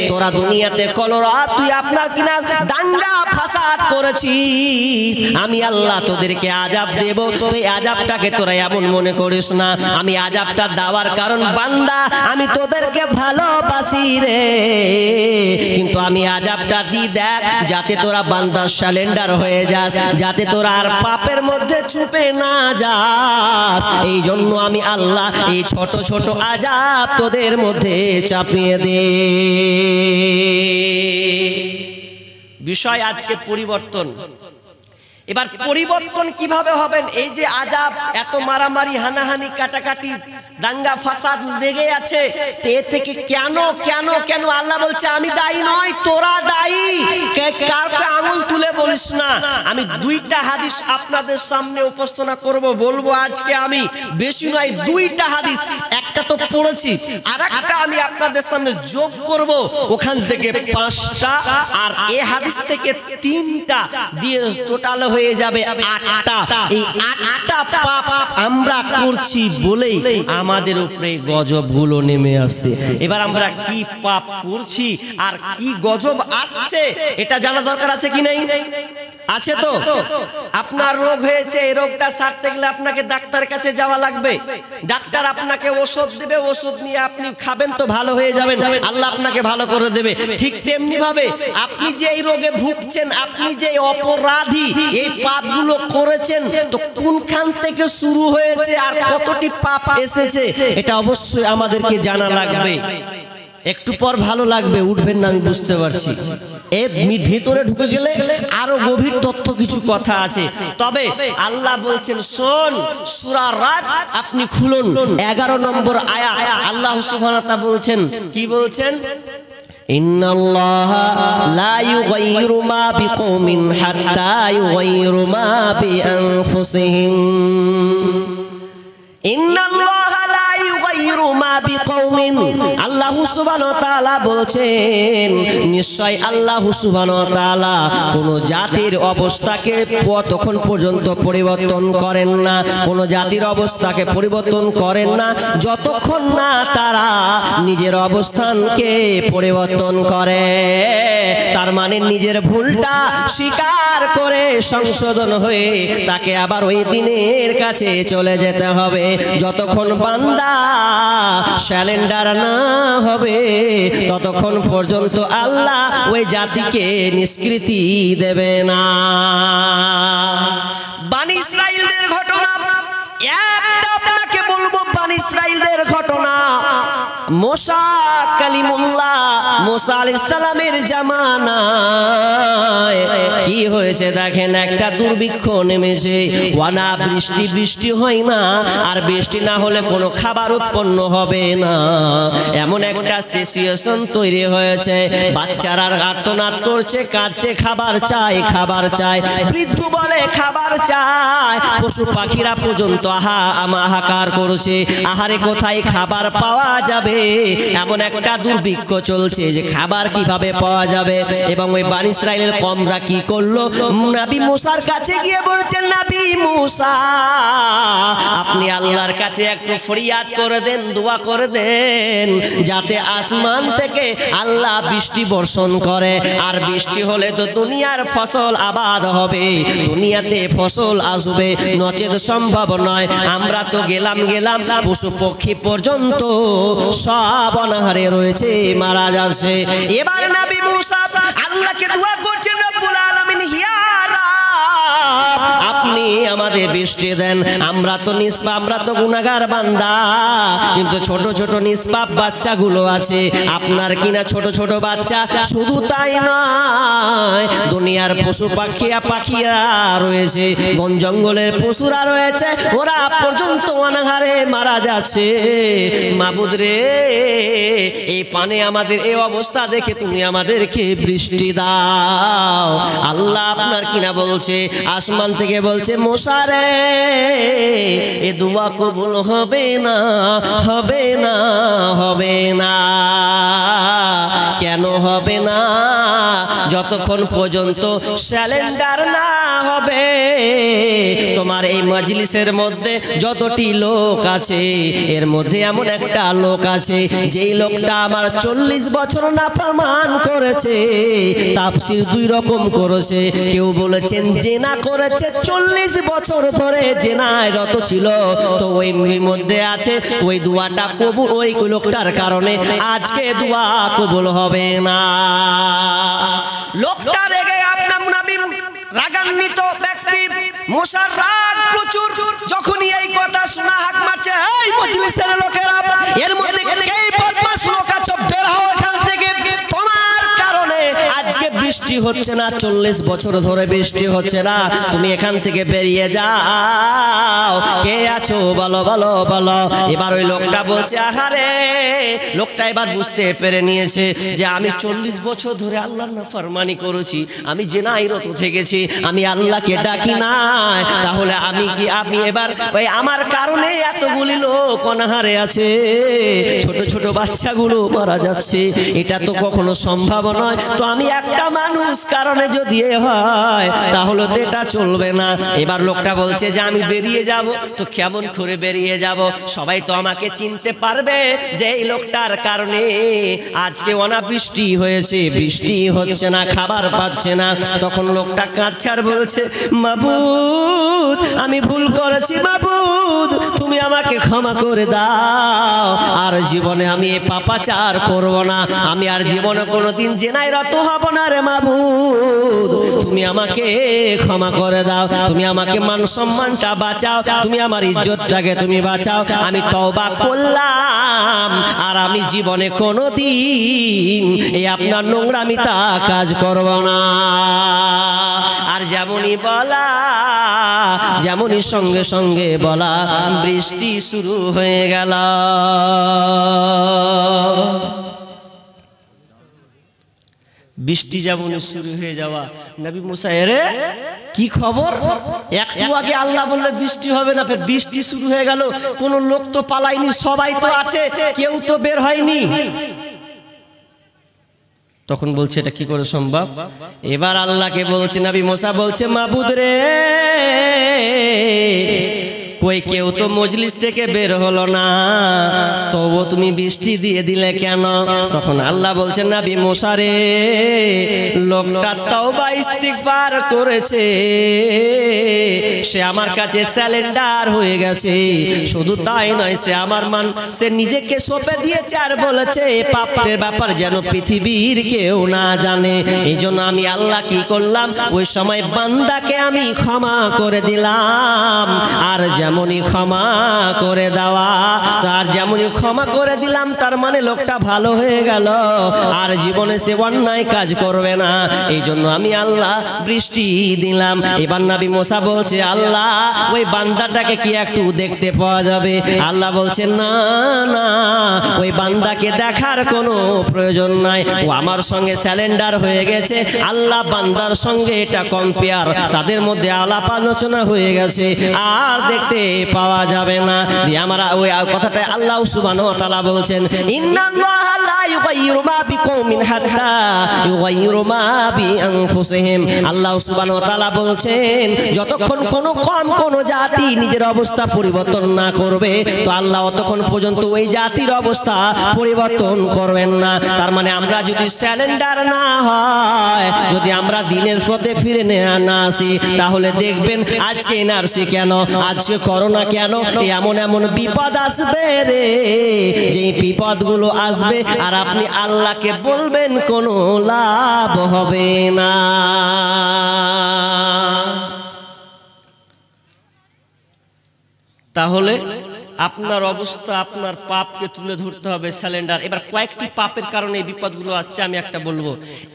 তোরা দুনিয়াতে কলরা, তুই আপনার কিনা দাঙ্গা ফাসাদ করেছিস, আমি আল্লাহ তোদেরকে আযাব দেব। তুই আযাবটাকে তোরা এমন মনে করিস না, আমি আযাবটা দেওয়ার কারণ বান্দা আমি তোদেরকে ভালোবাসি রে, কিন্তু আমি আযাবটা দি দেখ যাতে তোরা বান্দা সালেন্ডার হয়ে যাস, যাতে তোরা আর পাপের মধ্যে চুপে না যাস। এই জন্য আমি আল্লাহ এই ছোট ছোট আযাব তোদের মধ্যে চাপিয়ে দে। বিষয় আজকে পরিবর্তন। এবার পরিবর্তন কিভাবে হবেন? এই যে আযাব, এত মারামারি, হানাহানি, কাটাকাটি, দাঙ্গা ফাসাদ লেগে আছে, তো এর থেকে কেন কেন কেন আল্লাহ বলছে আমি দায়ী নয়, তোরা দায়ী। কাউকে আঙুল তুলে বলিস না। আমি দুইটা হাদিস আপনাদের সামনে উপস্থাপনা করব, বলবো আজকে আমি, বেশি নয়, দুইটা হাদিস। একটা তো পড়েছি, আর একটা আমি আপনাদের সামনে যোগ করব, ওখান থেকে 5টা, আর এই হাদিস থেকে 3টা দিয়ে টোটাল হয়ে যাবে 8টা। এই 8টা পাপ আমরা করছি বলেই আমাদের উপরে গজবগুলো নেমে আসছে। এবার আমরা কি পাপ করছি আর কি গজব আসছে, এটা জানা দরকার আছে কি নাই? আছে তো? আপনার রোগ হয়েছে, এই রোগটা সারতে গেলে আপনাকে ডাক্তারের কাছে যাওয়া লাগবে। ডাক্তার আপনাকে ওষুধ দেবে, ওষুধ নিয়ে আপনি খাবেন তো ভালো হয়ে যাবেন, আল্লাহ আপনাকে ভালো করে দেবে। ঠিক তেমনি ভাবে আপনি যে এই রোগে ভুগছেন, আপনি যে অপরাধী, এই পাপগুলো করেছেন, তো কোনখান থেকে শুরু হয়েছে আর কতটি পাপ এসেছে এটা অবশ্যই আমাদেরকে জানা লাগবে। একটু পর ভালো লাগবে, উঠবেন না আমি বুঝতে পারছি। এর ভিতরে ঢুকে গেলে আরো গভীর তথ্য কিছু কথা আছে। তবে আল্লাহ বলছেন শোন, সূরা রাদ আপনি খুলুন 11 নম্বর আয়াত। আল্লাহ সুবহানাহু ওয়া তাআলা বলছেন, কি বলছেন? ইন্নাল্লাহা লা ইউগাইয়িরু মা বিকওমিন হাত্তা ইউগাইয়িরু মা বিআনফুসিহিম। ইন্নাল্লাহা লা ইউগাইয়িরু মা বিকওমিন, আল্লাহ সুবহানাহু ওয়া তাআলা বলছেন নিশ্চয় আল্লাহ সুবহানাহু ওয়া তাআলা কোন জাতির অবস্থাকে ততক্ষণ পর্যন্ত পরিবর্তন করেন না, কোন জাতির অবস্থাকে পরিবর্তন করেন না যতক্ষণ না তারা নিজের অবস্থানকে পরিবর্তন করে। তার মানে নিজের ভুলটা স্বীকার করে সংশোধন হয়ে তাকে আবার ওই দিনের কাছে চলে যেতে হবে। যতক্ষণ বান্দা স্যালেন্ডার না হবে ততক্ষণ পর্যন্ত আল্লাহ ওই জাতিকে নিষ্কৃতি দেবে না। বনি ইসরাইলদের ঘটনা একটা আপনাকে বলবো, বনি ইসরাইলদের ঘটনা। মুসা কালিমুল্লাহ, মুসা আলাইহিস সালামের জামানায় কি হয়েছে দেখেন, একটা দুর্ভিক্ষ নেমেছে, ওয়ানা বৃষ্টি হয় না, আর বৃষ্টি না হলে কোনো খাবার উৎপন্ন হবে না, এমন একটা সিচুয়েশন তৈরি হয়েছে। বাচ্চারা আর্তনাদ করছে, কাঁদছে, খাবার চাই, খাবার চাই। বৃদ্ধ বলে খাবার চাই, পশু পাখিরা পর্যন্ত হাহাকার করছে, আহারে কোথায় খাবার পাওয়া যাবে। এমন একটা দুর্ভিক্ষ চলছে যে খাবার কিভাবে পাওয়া যাবে। এবং ওই বনি ইসরাইলের কওমরা কি করলো, নবী মুসার কাছে গিয়ে বলছেন, নবী মুসা আপনি আল্লাহর কাছে একটু ফরিয়াদ করে দেন, দোয়া করে দেন, যাতে আসমান থেকে আল্লাহ বৃষ্টি বর্ষণ করে। আর বৃষ্টি হলে তো দুনিয়ার ফসল আবাদ হবে, দুনিয়াতে ফসল আসবে, নচেত সম্ভব নয়। আমরা তো গেলাম পশু পক্ষী পর্যন্ত সব অনাহারে রয়েছে, মারা যাচ্ছে। এবার নবী মুসা আল্লাহকে দোয়া করছেন, রব্বুল আলামিন ইয়া রাব আপনি আমাদের বৃষ্টি দেন। আমরা তো গুনাহগার বান্দা, কিন্তু ছোট ছোট নিষ্পাপ বাচ্চাগুলো আছে আপনার কিনা, ছোট ছোট বাচ্চা। শুধু তাই নয়, দুনিয়ার পশু পাখিরা রয়েছে, বন জঙ্গলের পশুরা রয়েছে, ওরা পর্যন্ত অনাহারে মারা যাচ্ছে। মাবুদ রে, এই পানে আমাদের এই অবস্থা দেখে তুমি আমাদেরকে বৃষ্টি দাও। আল্লাহ আপনার কিনা বলছে, আসমান থেকে বলছে, মুসা রে এ দোয়া কবুল হবে না, হবে না, হবে না। কেন হবে না? যতক্ষণ পর্যন্ত স্যালেন্ডার না হবে। তোমার এই মজলিসের মধ্যে যতটি লোক আছে, এর মধ্যে এমন একটা লোক আছে যেই লোকটা আমার 40 বছর নাফরমান করেছে। তাফসীর দুই রকম করেছে, কেউ বলেছেন জেনা করেছে, 40 বছর ধরে জেনায় রত ছিল, তো ওই মধ্যে আছে ওই দোয়াটা কবুল, ওই লোকটার কারণে আজকে দোয়া কবুল হবে না। লোকটা রেগে আপনার নবী রাগান্বিত ব্যক্তি, মুসার রাগ প্রচুর। যখনই এই কথা শোনা হাক মারছে, এই মজলিসের লোকেরা, এর মধ্যে কে বদমাশ লোক আছো, বের হও এখান থেকে, তোমার কারণে আজকে বৃষ্টি হচ্ছে না, 40 বছর ধরে বৃষ্টি হচ্ছে না, তুমি এখান থেকে বেরিয়ে যাও। কে আছো বলো, বলো, বলো। এবার ওই লোকটা বলছে, আহারে, লোকটা এবার বুঝতে পেরে নিয়েছে যে আমি 40 বছর ধরে আল্লাহর নাফরমানি করেছি, আমি জেনায় রত থেকেছি, আমি আল্লাহকে ডাকি নাই, তাহলে আমি এবার ওই আমার কারণে এতগুলি লোক অনাহারে আছে, ছোট ছোট বাচ্চাগুলো মারা যাচ্ছে, এটা তো কখনো সম্ভব নয়। তো আমি একটা মানুষ মানুষ কারণে যদি হয় তাহলে তো এটা চলবে না। এবার লোকটা বলছে যে আমি বেরিয়ে যাব, তো কেমন করে বেরিয়ে যাব? সবাই তো আমাকে চিনতে পারবে যে এই লোকটার কারণে আজকে অনাবৃষ্টি হয়েছে, বৃষ্টি হচ্ছে না, খাবার পাচ্ছে না। তখন লোকটা কাঁদছে আর বলছে, মাবুদ আমি ভুল করেছি, মাবুদ তুমি আমাকে ক্ষমা করে দাও, আর জীবনে আমি এই পাপাচার করব না, আমি আর জীবনে কোনোদিন জেনায় রত হব না রে মাবুদ, তুমি আমাকে ক্ষমা করে দাও, তুমি আমাকে মান সম্মানটা বাঁচাও, তুমি আমার ইজ্জতটাকে তুমি বাঁচাও, আমি তওবা করলাম আর আমি জীবনে কোনোদিন এই আপনার নোংরামিতা কাজ করব না। আর যেমনই বলা, যেমনই সঙ্গে সঙ্গে বলা, বৃষ্টি শুরু হয়ে গেল। বৃষ্টি যেমন শুরু হয়ে যাওয়া, নবী মুসা এরে কি খবর? একটু আগে আল্লাহ বললে বৃষ্টি হবে না, ফের বৃষ্টি শুরু হয়ে গেল। কোন লোক তো পালায়নি, সবাই তো আছে, কেউ তো বের হয়নি। তখন বলছে এটা কি করে সম্ভব? এবার আল্লাহকে বলছে, নবী মুসা বলছে, মাবুদ রে কই কেউ তো মজলিস থেকে বের হলো না, তবু তুমি বৃষ্টি দিয়ে দিলে কেন? তখন আল্লাহ বলছেন, নবী মুসা রে লোকটা তওবা ইস্তিগফার করেছে, সে আমার কাছে স্যালেন্ডার হয়ে গেছে। শুধু তাই নয়, সে আমার সে নিজেকে সঁপে দিয়েছে আর বলেছে পাপের ব্যাপার যেন পৃথিবীর কেউ না জানে। এই জন্য আমি আল্লাহ কি করলাম, ওই সময় বান্দাকে আমি ক্ষমা করে দিলাম। আর যেমনই ক্ষমা করে দেওয়া, আর যেমনই ক্ষমা করে দিলাম, তার মানে লোকটা ভালো হয়ে গেল, আর জীবনে সে অন্যায় কাজ করবে না। এই জন্য আমি আল্লাহ বৃষ্টি দিলাম। এবার নবী মুসা বলছে, আল্লাহ ওই বান্দাটাকে কি একটু দেখতে পাওয়া যাবে? আল্লাহ বলছে, না না, ওই বান্দাকে দেখার কোনো প্রয়োজন নাই, ও আমার সঙ্গে স্যালেন্ডার হয়ে গেছে। আল্লাহ বান্দার সঙ্গে এটা কম্পেয়ার, তাদের মধ্যে আলাপ আলোচনা হয়ে গেছে, আর দেখতে পাওয়া যাবে না। আমরা ওই কথাটা আল্লাহ সুবহানাহু ওয়া তাআলা বলছেন, ইন্নাল্লাহা লা ইউগাইয়িরু মা বিকওমিন হাত্তা ইউগাইয়িরু মা বিআনফুসিহিম। আল্লাহ সুবহানাহু ওয়া তাআলা বলছেন, যতক্ষণ কোন জাতি নিজের অবস্থা পরিবর্তন না করবে, তো আল্লাহ ততক্ষণ পর্যন্ত ওই জাতির অবস্থা পরিবর্তন করবেন না। তার মানে আমরা যদি স্যালেন্ডার না হয়, যদি আমরা দিনের পথে ফিরে না আসি, তাহলে দেখবেন আজকে এনআরসি কেন, আজকে করোনা কেন, এমন এমন বিপদ আসবে রে, যে বিপদগুলো আসবে আর আপনি আল্লাহকে বলবেন কোনো লাভ হবে না। তাহলে আপনার অবস্থা, আপনার পাপকে তুলে ধরতে হবে, স্যালেন্ডার। এবার কয়েকটি পাপের কারণে এই বিপদগুলো আসছে, আমি একটা বলবো।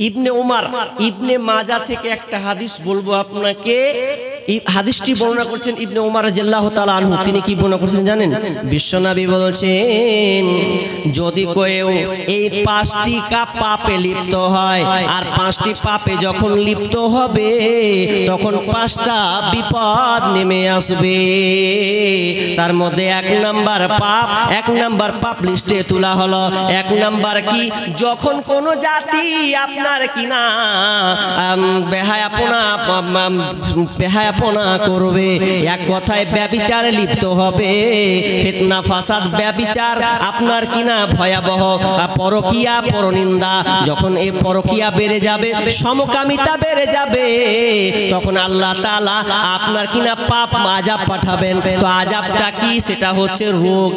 ইবনে উমার, ইবনে মাজাহ থেকে একটা হাদিস বলবো আপনাকে। এই হাদিসটি বর্ণনা করছেন ইবনে উমার রাদিয়াল্লাহু তাআলা আনহু। তিনি কি বর্ণনা করছেন জানেন? বিশ্বনবী বলছেন, যদি কেউ এই 5টি পাপে লিপ্ত হয়, আর 5টি পাপে যখন লিপ্ত হবে, তখন 5টা বিপদ নেমে আসবে। তার মধ্যে 1 নাম্বার পাপ লিস্টে তোলা হলো। 1 নাম্বার কি? যখন কোন জাতি আপনার কিনা বেহায়াপনা করবে, এক কথায় ব্যভিচারে লিপ্ত হবে, ফিতনা ফাসাদ ব্যভিচার আপনার কিনা ভয়াবহ, পরকিয়া পরনিন্দা, যখন এই পরকিয়া বেড়ে যাবে, সমকামিতা বেড়ে যাবে, তখন আল্লাহ তাআলা আপনার কিনা পাপ আযাব পাঠাবেন। তো আযাবটা কি? সেটা হচ্ছে রোগ।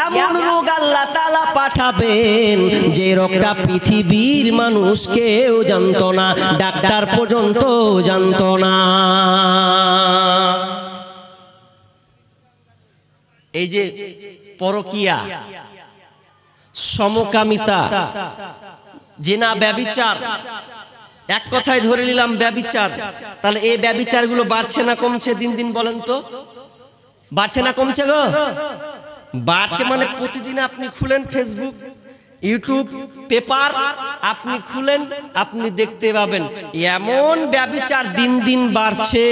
এমন রোগ আল্লাহ তাআলা পাঠাবেন যে রোগটা পৃথিবীর মানুষ কেউ জানতো না, ডাক্তার পর্যন্ত জানতো না। এই যে পরকিয়া, সমকামিতা, জিনা, ব্যভিচার, এক কথায় ধরে নিলাম ব্যভিচার। তাহলে এই ব্যভিচারগুলো বাড়ছে না কমছে দিন দিন? বলেন তো, বাড়ছে না কমছে গো? বাড়ছে। মানে প্রতিদিন আপনি খুলেন ফেসবুক, ইউটিউব, পেপার আপনি খুলেন, আপনি দেখতে পাবেন এমন ব্যভিচার দিন দিন বাড়ছে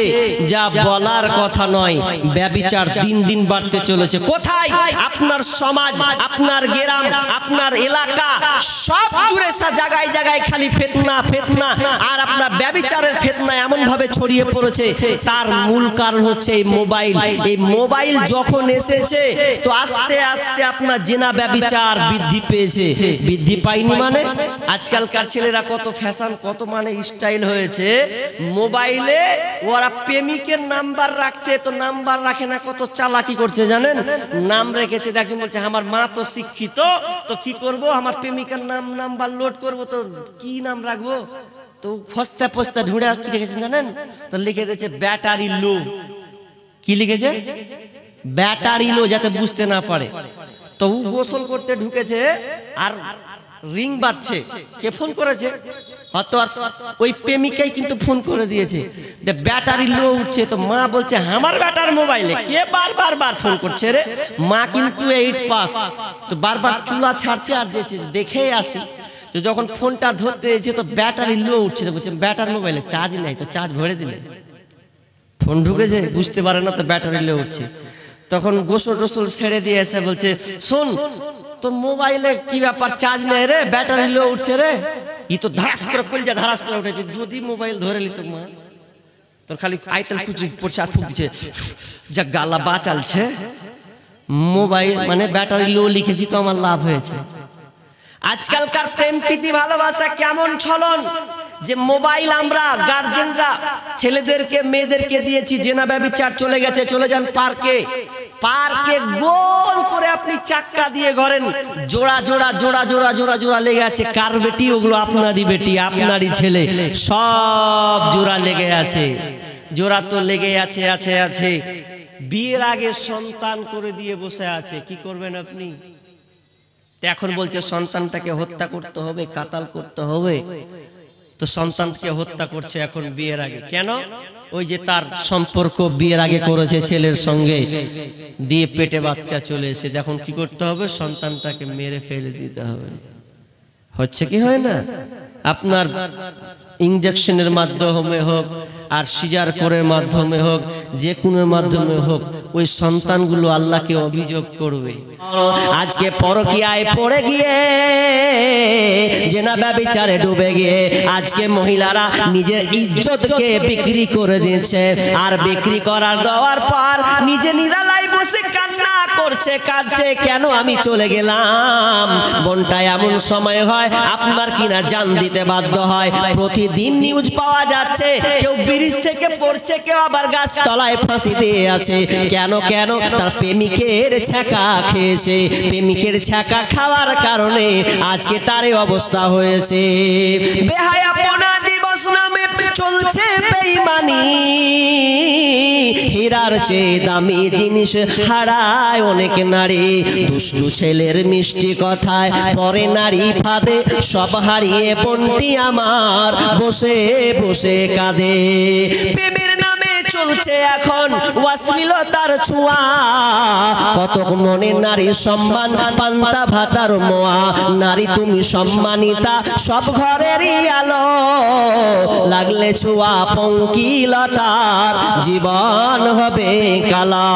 যা বলার কথা নয়। ব্যভিচার দিন দিন বাড়তে চলেছে। কোথায়? আপনার সমাজ, আপনার গ্রাম, আপনার এলাকা, সব জুড়ে জায়গায় জায়গায় খালি ফিতনা। আর আপনার ব্যভিচারের ফিতনা এমন ভাবে ছড়িয়ে পড়েছে, তার মূল কারণ হচ্ছে এই মোবাইল। এই মোবাইল যখন এসেছে তো আস্তে আস্তে আপনার জিনা ব্যভিচার বৃদ্ধি পেয়েছে। বৃদ্ধি পায়নি মানে আজকালকার ছেলেরা কত ফ্যাশন, কত মানে স্টাইল হয়েছে। মোবাইলে ওরা প্রেমিকের নাম্বার রাখছে, তো নাম্বার রাখে না, কত চালাকি করছে জানেন। নাম রেখেছে, দেখুন বলছে আমার মা তো শিক্ষিত, তো কি করব, আমার প্রেমিকার নাম্বার লোড করব, তো কি নাম রাখবো, তো ফস্তা ফস্তা ঢুঁড়ে কি লিখেছেন জানেন, তো লিখে দিয়েছে ব্যাটারি লো। কি লিখেছে? ব্যাটারি লো, যাতে বুঝতে না পারে। তো ও গোসল করতে ঢুকেছে আর রিং বাজছে, কে ফোন করেছে, ওই প্রেমিকাই কিন্তু ফোন করে দিয়েছে, ব্যাটারি লো উঠছে। তো মা বলছে আমার ব্যাটার মোবাইলে কে বারবার ফোন করছে রে। মা কিন্তু 8 পাস, তো বারবার চুলা ছাড়ছে আর দিয়েছে, দেখে আসি। তো যখন ফোনটা ধরতে এসেছে তো ব্যাটারি লো উঠছে, বলছে ব্যাটার মোবাইলে চার্জ নেই, তো চার্জ ভরে দিলে। ফোন ঢুকেছে, বুঝতে পারে না, তো ব্যাটারি লো উঠছে। তখন গোসল টোসল ছেড়ে দিয়ে এসে বলছে শোন, তো মোবাইলে কি ব্যাপার, চার্জ নেই রে, ব্যাটারি লো উঠছে রে। ই তো ধারাস করে কলজা ধারাস করে উঠেছে, যদি মোবাইল ধরে নিত মা, তোর খালি আইটেল কুচি পড়ছে আর ফুক দিচ্ছে, যা গালা বাঁচালছে। মোবাইল মানে ব্যাটারি লো লিখেছি তো আমার লাভ হয়েছে। আজকালকার প্রেম প্রীতি ভালোবাসা কেমন ছলন, যে মোবাইল আমরা গার্জেনরা ছেলেদেরকে মেয়েদেরকে দিয়েছি, জেনা ব্যভিচার চলে গেছে। চলে যান পার্কে, পার্কে গোল করে আপনি চাক্কা দিয়ে ঘরেন, জোড়া জোড়া জোড়া জোড়া জোড়া জোড়া লেগে আছে। কার বেটি? ওগুলো আপনারই বেটি, আপনারই ছেলে, সব জোড়া লেগে আছে। জোড়া তো লেগে আছে আছে আছে। বিয়ের আগে সন্তান করে দিয়ে বসে আছে, কি করবেন আপনি? এখন বলছে সন্তানটাকে হত্যা করতে হবে, কাতাল করতে হবে। তো সন্তানকে হত্যা করছে এখন বিয়ের আগে। কেন? ওই যে তার সম্পর্ক বিয়ের আগে করেছে ছেলের সঙ্গে, দিয়ে পেটে বাচ্চা চলে এসে, এখন কি করতে হবে? সন্তানটাকে মেরে ফেলে দিতে হবে। হচ্ছে কি হয় না? আপনার ইনজেকশনের মাধ্যমে হোক আর সিজার করার মাধ্যমে হোক, যে কোনো মাধ্যমে হোক, ওই সন্তানগুলো আল্লাহকে অভিযোগ করবে। আজকে পরকীয়ায় পড়ে গিয়ে, জেনা ব্যভিচারে ডুবে গিয়ে আজকে মহিলারা নিজের ইজ্জতকে বিক্রি করে দিয়েছে। আর বিক্রি করার দেওয়ার পর নিজে নিরালায় বসে কান্না করছে, কাঁদছে, কেন আমি চলে গেলাম। বোনটা এমন সময় হয় আপনার কিনা জান দিতে বাধ্য হয়। প্রতিদিন নিউজ পাওয়া যাচ্ছে, কেউ ব্রিজ থেকে পড়ছে, কেউ আবার গাছ তলায় ফাঁসি দিয়ে আছে। কেন কেন? তার প্রেমিকের ছ্যাঁকা খেয়েছে। প্রেমিকের ছ্যাঁকা খাওয়ার কারণে আজকে তার অবস্থা হয়েছে। বেহায়াপনা দিবস নামে চলছে বেঈমানি, হীরার চেয়ে দামি জিনিস হারায় অনেক নারী। দুষ্টু ছেলের মিষ্টি কথায় পরে নারী ফাঁদে, সব হারিয়ে বোনটি আমার বসে বসে কাঁদে। প্রেমের নামে চলছে এখন অশ্লীলতার ছোঁয়া, কত মনে নারীর সম্মান পান্তা ভাতার মোয়া। নারী তুমি সম্মানিতা, সব ঘরেরই আলো, লাগলে ছোঁয়া পঙ্কিলতার জীবন হবে কালা।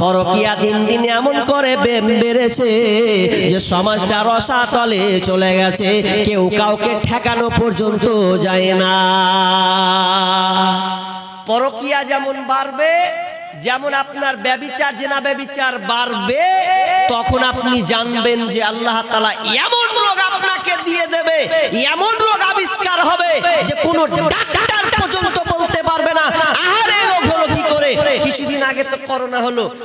পরকীয়া দিন দিন এমন করে বেড়েছে যে সমাজটা রসাতলে চলে গেছে, কেউ কাউকে ঠেকানো পর্যন্ত যায় না। পরকীয়া যেমন বাড়বে, যেমন আপনার ব্যভিচার, জেনা ব্যভিচার বাড়বে, তখন আপনি জানবেন যে আল্লাহ তাআলা এমন রোগ আপনাকে দিয়ে দেবে, এমন রোগ আবিষ্কার হবে যে কোনো ডাক্তার পর্যন্ত বলতে পারবে না আরে রোগ হলো কি করে। কিছুদিন আগে তো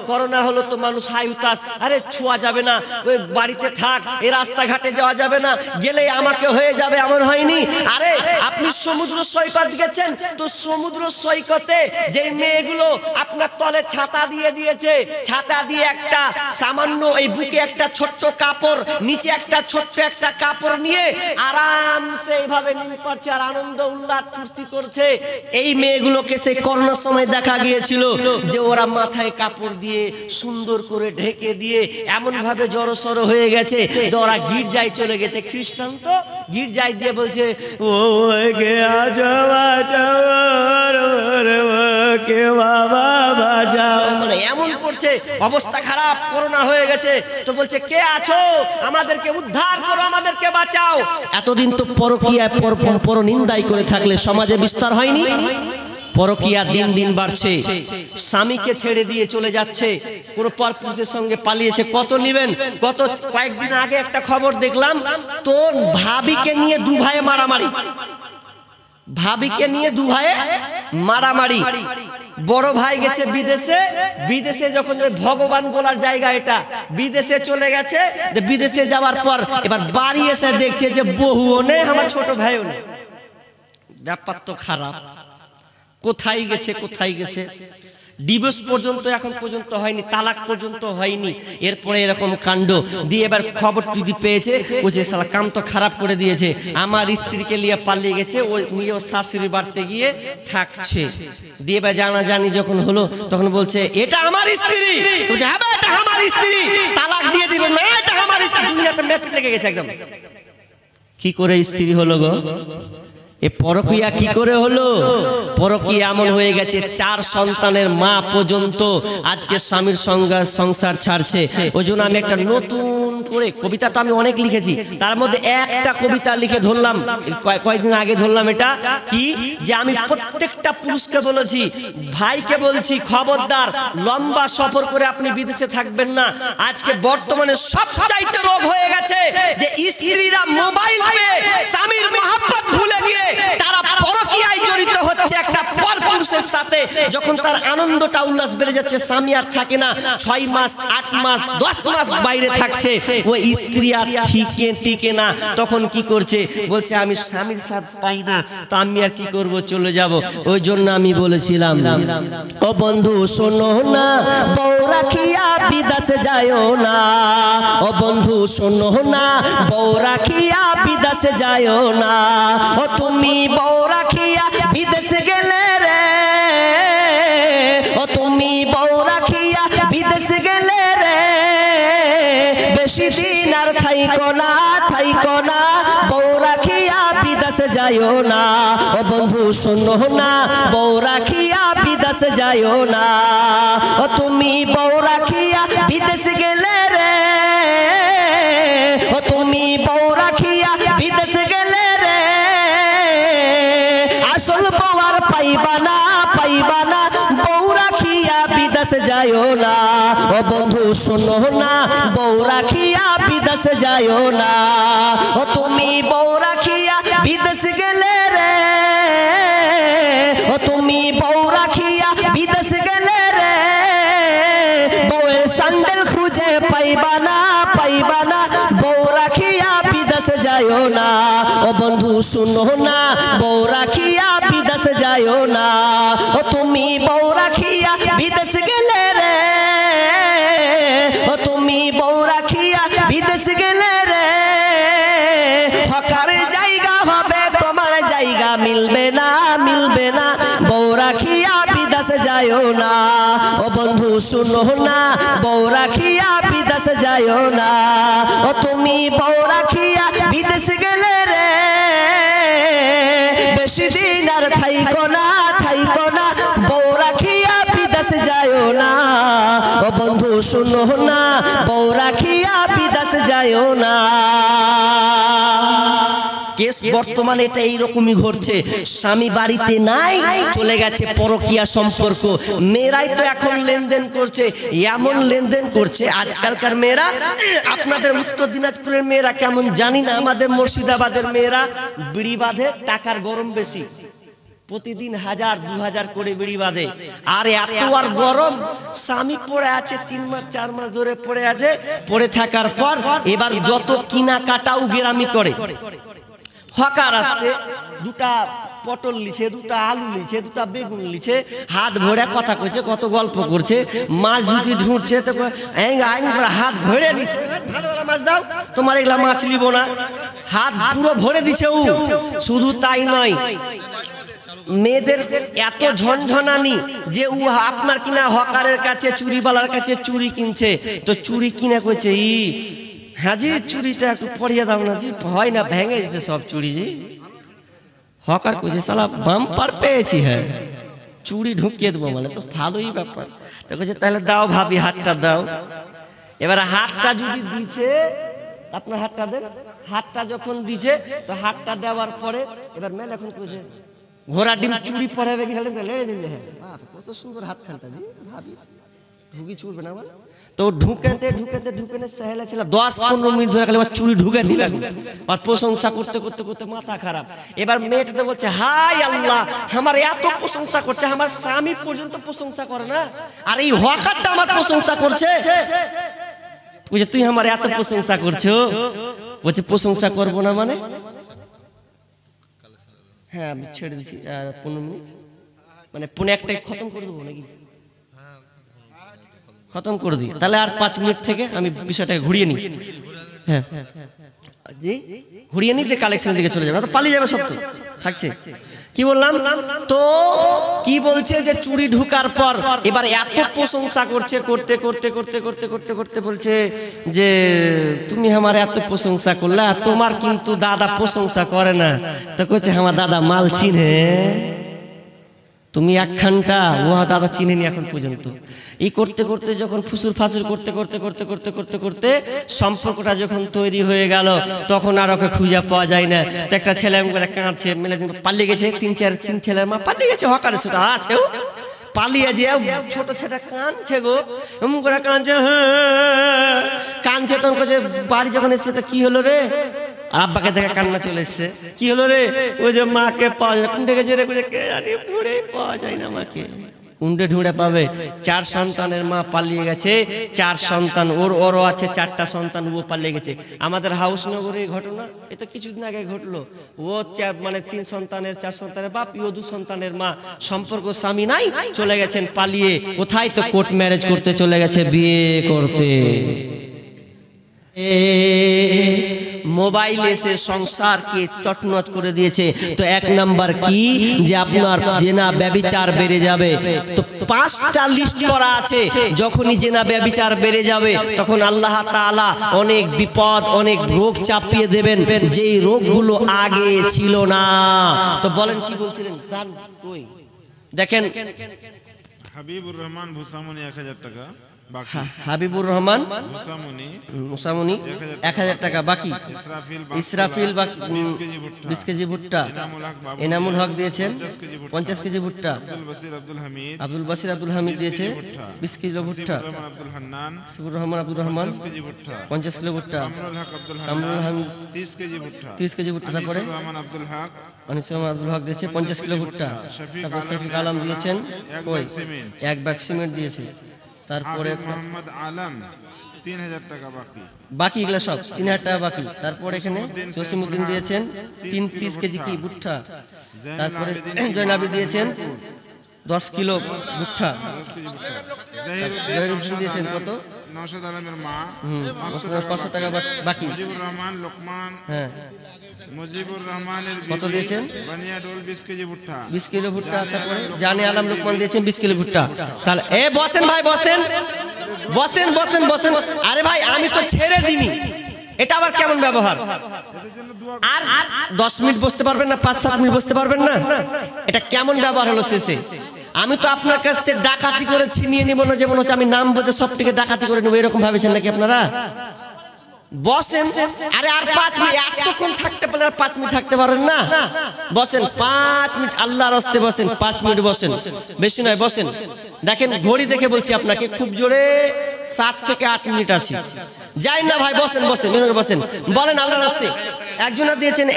করোনা হলো তো মানুষ হাই হুতাশ, আরে ছোঁয়া যাবে না, ওই বাড়িতে থাক, এই রাস্তাঘাটে যাওয়া যাবে না, গেলে আমাকে হয়ে যাবে, এমন হয়নি। আরে আপনি সমুদ্র সৈকত গেছেন, তো সমুদ্র সৈকতে যে মেয়েগুলো আপনার তলে ছাতা দিয়ে দিয়েছে, ছাতা দিয়ে একটা সামান্য এই বুকে একটা ছোট্ট কাপড়, নিচে একটা ছোট্ট একটা কাপড় নিয়ে আরামসে এইভাবে নিম করছে আর আনন্দ উল্লাস ফুর্তি করছে। এই মেয়েগুলোকে সেই করোনার সময় দেখা গিয়েছিল যে ওরা মাথায় কাপড় দিয়ে সুন্দর করে ঢেকে দিয়ে এমন ভাবে জড়সড় হয়ে গেছে, ওরা গির্জায় চলে গেছে। খ্রিস্টান তো গির্জায় দিয়ে বলছে ও গে আজবা কে বাবা বাঁচাও, মানে এমন করছে, অবস্থা খারাপ, করোনা হয়ে গেছে, তো বলছে কে আছো, আমাদেরকে উদ্ধার করো, আমাদেরকে বাঁচাও। এতদিন তো পরকীয়া পরনিন্দাই করে থাকলে সমাজে বিস্তার হয়নি। পরকীয়া দিন দিন বাড়ছে, স্বামীকে ছেড়ে দিয়ে চলে যাচ্ছে, কোনো পরপুরুষের সঙ্গে পালিয়েছে। কত নেবেন? গত কয়েকদিন আগে একটা খবর দেখলাম, তো ভাবিকে নিয়ে দু ভাইয়ে মারামারি, ভাবিকে নিয়ে দু ভাইয়ে মারামারি। বড় ভাই গেছে বিদেশে, বিদেশে যখন ভগবান বলার জায়গা এটা, বিদেশে চলে গেছে, বিদেশে যাওয়ার পর এবার বাড়ি এসে দেখছে যে বহুও নেই, আমার ছোট ভাইও নেই। ব্যাপার তো খারাপ। কোথায় গেছে, কোথায় গেছে? ডিভোর্স পর্যন্ত এখন পর্যন্ত হয়নি, তালাক পর্যন্ত হয়নি, এরপরে এরকম কাণ্ড দিয়ে এবার খবর যদি পেয়েছে, বলছে শালা কাম তো খারাপ করে দিয়েছে, আমার স্ত্রীকে নিয়ে পালিয়ে গেছে, ও নিয়ে ও শাশুড়ি বাড়িতে গিয়ে থাকছে। দিয়ে এবার জানাজানি যখন হলো তখন বলছে এটা আমার স্ত্রী, বলছে হ্যাঁ এটা আমার স্ত্রী, তালাক দিয়ে দিল, না এটা আমার স্ত্রী, দুনিয়াতে মেট লেগে গেছে একদম। কি করে স্ত্রী হলো গো? এ পরকীয়া কি করে হলো? পরকীয়া এমন হয়ে গেছে, 4 সন্তানের মা পর্যন্ত আজকে স্বামীর সঙ্গে সংসার ছাড়ছে। ওই জন্য আমি একটা নতুন করে কবিতা, তো আমি অনেক লিখেছি, তার মধ্যে একটা কবিতা লিখে ধরলাম, কয়েকদিন আগে ধরলাম। এটা কি যে আমি প্রত্যেকটা পুরুষকে বলেছি, ভাইকে বলছি, খবরদার লম্বা সফর করে আপনি বিদেশে থাকবেন না। আজকে বর্তমানে সবচাইতে রোগ হয়ে গেছে যে স্ত্রীরা মোবাইল পেয়ে স্বামীর মহব্বত ভুলে গিয়ে তারা পরকীয়ায় জড়িত হচ্ছে একটা পরপুরুষের সাথে। যখন তার আনন্দটা উল্লাস বেড়ে যাচ্ছে, স্বামী আর থাকে না, 6 মাস 8 মাস 10 মাস বাইরে থাকছে, ওই স্ত্রী আর টিকে না, তখন কি করছে, বলছে আমি স্বামীর সাথ পাই না, তো আমি আর কি করব, চলে যাব। ওই জন্য আমি বলেছিলাম, ও বন্ধু শোনো না, বউ রাখিয়া বিদেশে যায়ও না, ও বন্ধু শোনো না, বউ রাখিয়া বিদেশে যায়ও না, ও তুমি বউ রাখিয়া বিদেশে গেলে রে, ও তুমি বউ রাখিয়া বিদেশে গেলে রে, বেশি দিন আর থাইকো না, থাইকো না, বউ রাখিয়া বিদেশে যায়ও না, ও বন্ধু শোনো না, বউ রাখিয়া বিদেশে যায়ও না, ও তুমি বউ রাখিয়া বিদেশে গেলে রে, ও তুমি বউ রাখিয়া বিদেশে গেলে রে, আসল বউ আর পাইবা না, পাইবা না, বউ রাখিয়া বিদেশে যায়ও না, ও বন্ধু শোনো না, বউ রাখিয়া বিদেশে যায়ও না, ও তুমি বউ রাখিয়া বিদেশে গেলে রে, ও তুমি বউ রাখিয়া বিদেশে গেলে রে, বউয়ের স্যান্ডেল খুঁজে পাইবা না, পাইবা না, বউ রাখিয়া বিদেশে যায়ও না, ও বন্ধু শুনো না, বউ রাখিয়া বিদেশে যায়ও না, ও তুমি বউ রাখিয়া বিদেশে গেলে রে, ও তুমি বউ রাখিয়া বিদেশে গেলে রে, হকার জায়গা হবে তোমার জায়গা মিলবে না, মিলবে না, বউ রাখিয়া বিদেশে যায়ও না, ও বন্ধু শুনো না, বউ রাখিয়া বিদেশে যায়ও না, ও তুমি বউ রাখিয়া বিদেশে গেলে রে, বেশি দিন আর থাইকো না, থাইকো না, বউ রাখিয়া বিদেশে যায়ও না, ও বন্ধু শুনো না, বউ রাখিয়া বিদেশে যায়ও না। কেস বর্তমানে এটা এইরকমই ঘটছে, স্বামী বাড়িতে নাই, চলে গেছে পরকীয়া সম্পর্ক, মেয়েরাই তো এখন লেনদেন করছে, এমন লেনদেন করছে আজকালকার মেয়েরা। আপনাদের উত্তর দিনাজপুরের মেয়েরা কেমন জানি না, আমাদের মুর্শিদাবাদের মেয়েরা বিড়ি বাঁধে, টাকার গরম বেশি, প্রতিদিন 1000-2000 করে বিড়ি বাঁধে, আর এত আর গরম, স্বামী পড়ে আছে 3 মাস 4 মাস ধরে পড়ে আছে, পড়ে থাকার পর এবার যত কিনা কাটাও গেরামি করে। হকার আসছে, 2টা পটল লিছে, 2টা আলু লিছে, 2টা বেগুন লিছে, হাত ভরে কথা কইছে, কত গল্প করছে, মাছ যদি ঢুঁড়ছে তো হাত ভরে দিচ্ছে, ভালো মাছ দাও, তোমার এগুলা মাছ নিব না, হাত পুরো ভরে দিছে। ও শুধু তাই নয়, মেয়েদের এত ঝনঝনানি যে ও আপনার কিনা হকারের কাছে, চুরিওয়ালার কাছে চুরি কিনছে, তো চুরি কিনে কইছে, হ্যাঁ জি চুরিটা একটু পড়িয়ে দাও না জি, হয় না, ভেঙে দিচ্ছে সব চুরি জি। হকার কইছে শালা বাম্পার পেয়েছি, হ্যাঁ চুড়ি ঢুকিয়ে দেবো মানে তো ভালোই ব্যাপার। তো বলছে তাহলে দাও ভাবি হাতটা দাও। এবার হাতটা যদি দিছে, আপনার হাতটা দেন। হাতটা যখন দিছে তো হাতটা দেওয়ার পরে এবার মেল এখন কইছে ঘোড়া ডিম চুড়ি পরাবে কি খালি লেড়ে দিলে। হ্যাঁ কত সুন্দর হাতখানটা দিয়ে ভাবি ঢুকি চুড়বে না বলে। তো ঢুকেতে ঢুকেতে ঢুকেতে সেহেলা ছিল 10-15 মিনিট ধরে খালি চুড়ি ঢুকে দিলেন আর প্রশংসা করতে করতে করতে মাথা খারাপ। এবার মেয়েটা তো বলছে হাই আল্লাহ, আমার এত প্রশংসা করছে, আমার স্বামী পর্যন্ত প্রশংসা করে না, আর এই হকারটা আমার প্রশংসা করছে। বুঝে তুই আমার এত প্রশংসা করছো? বলছে প্রশংসা করবো না মানে? হ্যাঁ আমি ছেড়ে দিচ্ছি 15 মিনিট, মানে 1:45 খতম করে দেবো নাকি? খতম করে দিই তাহলে আর 5 মিনিট থেকে আমি বিষয়টাকে ঘুরিয়ে নিই। হ্যাঁ জি ঘুরিয়ে নিই, দিয়ে কালেকশনের দিকে চলে যাবে, তো পালিয়ে যাবে সব তো থাকছে। কি বললাম? তো কি বলছে যে চুরি ঢুকার পর এবার এত প্রশংসা করছে, করতে করতে করতে করতে করতে করতে বলছে যে তুমি আমার এত প্রশংসা করলা, তোমার কিন্তু দাদা প্রশংসা করে না। তো কইছে আমার দাদা মাল চিনে, তুমি একখানটা ও দাদা চিনেনি এখন পর্যন্ত। এই করতে করতে যখন ফুসুর ফাসুর করতে করতে করতে করতে করতে করতে সম্পর্কটা যখন তৈরি হয়ে গেল, তখন আর ওকে খুঁজে পাওয়া যায় না। তো একটা ছেলে করে কাঁদছে, মেলে পালিয়ে গেছে, 3 ছেলের মা পালিয়ে গেছে, হকারের সাথে আছেও পালিয়ে যে ছোট ছেলেটা কাঁদছে গো, এমন করে কাঁদছে, হ্যাঁ কাঁদছে। তখন কাছে বাড়ি যখন এসছে তো কি হলো রে, আব্বাকে দেখে কান্না চলে এসছে। কি হলো রে? ওই যে মাকে পাওয়া যায়, কুন্ডে গেছে রে, কে জানি ঢুঁড়ে পাওয়া যায় না মাকে, কুন্ডে ঢুঁড়ে পাবে। 4 সন্তানের মা পালিয়ে গেছে, 4 সন্তান ওরও আছে, 4টা সন্তান ও পালিয়ে গেছে। আমাদের হাউসনগরের ঘটনা এটা কিছুদিন আগে ঘটলো। ও মানে 3 সন্তানের 4 সন্তানের বাপ, ও 2 সন্তানের মা, সম্পর্ক স্বামী নাই, চলে গেছেন পালিয়ে কোথায়, তো কোর্ট ম্যারেজ করতে চলে গেছে, বিয়ে করতে। মোবাইল এসে সংসারকে চটনট করে দিয়েছে। তো 1 নাম্বার কি, যে আপনার জেনা ব্যভিচার বেড়ে যাবে। তো 5টা লিস্ট করা আছে, যখনই জেনা ব্যভিচার বেড়ে যাবে তখন আল্লাহ তাআলা অনেক বিপদ, অনেক রোগ চাপিয়ে দেবেন, যেই রোগগুলো আগে ছিল না। তো বলেন কি বলছিলেন? দেখেন হাবিবুর রহমান ভুসামনি 1000 টাকা বাকি, হাবিবুর রহমান মুসামনি 1000 টাকা বাকি, ইসরাফিল বাকি 20 কেজি ভুট্টা, এনামুল হক দিয়েছেন 50 কেজি ভুট্টা, আব্দুল বাসির আব্দুল হামিদ দিয়েছে 20 কিলো ভুট্টা, সিবুর রহমান আব্দুর রহমান 50 কিলো ভুট্টা, কামরুল হামিদ 30 কেজি ভুট্টা, তারপরে আনিসুর রহমান আব্দুল হক দিয়েছে 50 কিলো ভুট্টা, তারপর শফিক আলম দিয়েছেন 1 ব্যাগ সিমেন্ট দিয়েছে, তারপরে মোহাম্মদ আলম 3000 টাকা বাকি, বাকি এগুলা সব 3000 টাকা বাকি। তারপর এখানে জসিমউদ্দিন দিয়েছেন 30 কেজি কি ভুট্টা, তারপরে জয়নাবি দিয়েছেন 10 কিলো ভুট্টা, জহিরুদ্দিন দিয়েছেন কত, নওশাদ আলমের মা 500 টাকা বাকি, মুজিবুর রহমান লোকমান, হ্যাঁ মুজিবুর রহমানের কত দিয়েছেন, বানিয়াডোল 20 কেজি ভুট্টা, 20 কিলো ভুট্টা, তারপরে জানে আলম লোকমান দিয়েছেন 20 কিলো ভুট্টা। তাহলে বসেন ভাই, বসেন বসেন বসেন বসেন। আরে ভাই আমি তো ছেড়ে দিনি, এটা আবার কেমন ব্যবহার? আর 10 মিনিট বসতে পারবেন না, 5-7 মিনিট বসতে পারবেন না, এটা কেমন ব্যবহার হলো শেষে? আমি তো আপনার কাছ থেকে ডাকাতি করে ছিনিয়ে নিব না, যেমন হচ্ছে আমি নাম বলতে সবটিকে ডাকাতি করে নেবো, এরকম ভাবেছেন নাকি আপনারা? বসেন। আরে আর 5 মিনিট এতক্ষণ থাকতে পারলে আর 5 মিনিট থাকতে পারেন না? বসেন 5 মিনিট, আল্লাহর রাস্তে বসেন, 5 মিনিট বসেন, বেশি নয় বসেন। দেখেন ঘড়ি দেখে বলছি আপনাকে, খুব জোরে 7 থেকে 8 মিনিট আছে, যাই না ভাই, বসেন বসেন বসেন। বলেন আল্লাহর রাস্তে। একজনা দিয়েছেন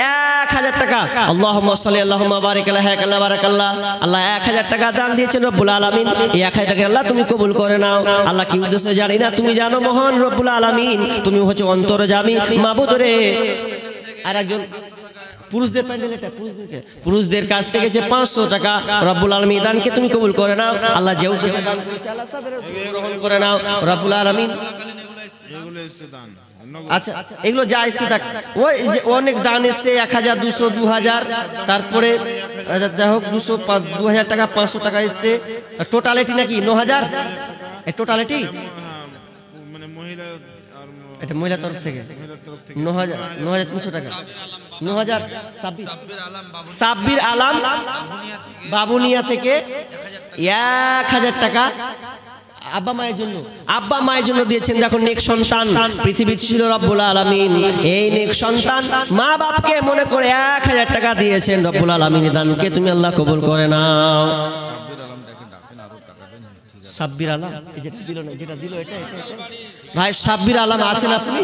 1000 টাকা, আল্লাহুম্মা সাল্লি আল্লাহুম্মা বারিক আলা হায়াকাল্লাহ বারাকাল্লাহ, আল্লাহ 1000 টাকা দান দিয়েছেন রব্বুল আলামিন। এই 1000 টাকা আল্লাহ তুমি কবুল করে নাও। আল্লাহ কি উদ্দেশ্যে জানি না, তুমি জানো মহান রব্বুল আলামিন, তুমি হচ্ছে অন্তর্যামী মাবুদ রে। আর একজন পুরুষদের প্যান্ডেল, এটা পুরুষদের কাছ থেকে যে 500 টাকা রব্বুল আলামিন দানকে তুমি কবুল করে নাও। আল্লাহ যে উদ্দেশ্যে দান করেছে আল্লাহ তাদের গ্রহণ করে নাও রব্বুল আলামিন। আচ্ছা এগুলো যা এসছে দেখ, ওই যে অনেক দান এসছে 1000 200 2000, তারপরে যাই হোক 200 2000 টাকা 500 টাকা এসছে, টোটালিটি নাকি 9000, টোটালিটি মানে মহিলা, এটা মহিলা তরফ থেকে 9300 টাকা, 9000 সাব্বির আলম বাবুনিয়া থেকে 1000 টাকা আব্বা মায়ের জন্য, আব্বা মায়ের জন্য দিয়েছেন। দেখো নেক সন্তান পৃথিবী ছিল রব্বুল আলামিন, এই নেক সন্তান মা বাপকে মনে করে 1000 টাকা দিয়েছেন রব্বুল আলামিন। দানকে তুমি আল্লাহ কবুল করে নাও। সাব্বির আলম এই যেটা দিল না, যেটা দিল এটা ভাই সাব্বির আলম আছেন আপনি?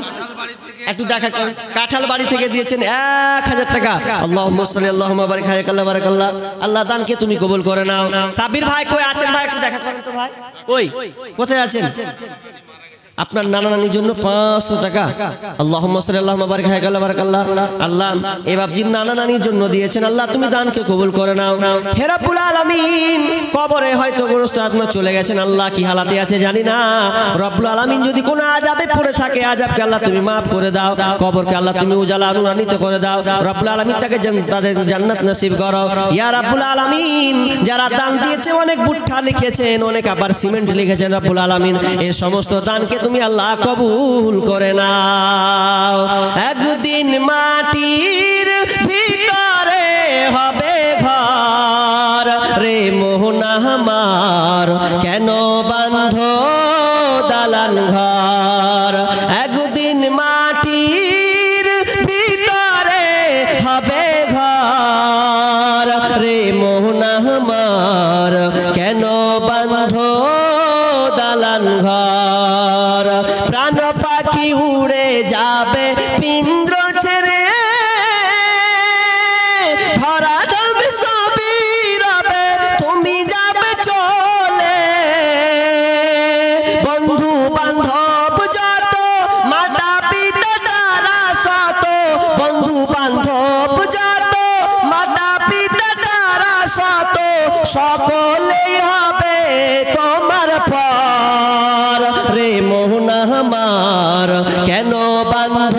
একটু দেখা করেন। কাঁঠাল বাড়ি থেকে দিয়েছেন 1000 টাকা। আল্লাহুম্মা সাল্লি আল্লাহুম্মা বারিক হায়াকাল্লাহ বারাকাল্লাহ। আল্লাহ দানকে তুমি কবুল করে নাও। সাব্বির ভাই কই আছেন ভাই? একটু দেখা করেন তো ভাই। কই কোথায় আছেন? আপনার নানা নানির জন্য 500 টাকা। আল্লাহুম্মা সাল্লি আল্লাহুম্মা বারিক হায়াকাল্লাহ বারাকাল্লাহ। আল্লাহ এই বাপজির নানা নানির জন্য দিয়েছেন, আল্লাহ তুমি দানকে কবুল করে নাও। হে রব্বুল আলামিন, কবরে হয়তো গ্রস্ত আত্মা চলে গেছেন, আল্লাহ কি হালাতে আছে জানি না। রব্বুল আলামিন যদি কোনো আযাবে পড়ে থাকে, আযাবকে আল্লাহ তুমি maaf করে দাও, কবরকে আল্লাহ তুমি উজালা আলোকিত করে দাও। রব্বুল আলামিন তাদের জান্নাত নসিব করো ইয়া রব্বুল আলামিন। যারা দান দিয়েছে, অনেক বুট্টা লিখেছেন, অনেক আবার সিমেন্ট লিখেছেন, রব্বুল আলামিন এই সমস্ত দানকে তুমি আল্লাহ কবুল করে নাও। একদিন মাটির ভিতরে হবে ঘর, রে মোহনা আমার কেন বাঁধ দালান ঘর। একদিন মাটির ভিতরে হবে ঘর, রে মোহনা আমার কেন বাঁধ দালান ঘর। প্রাণ পাখি উড়ে যাবে পিন্দ্র ছেড়ে, ধরা যাবে সবই রবে, তুমি যাবে চলে। বন্ধু বান্ধব যত, মাতা পিতা তারা শত, বন্ধু বান্ধব যত, মাতা পিতা তারা শত, সকলেই হবে তোমার পর। রে মোহনা আমার কেন বাঁধ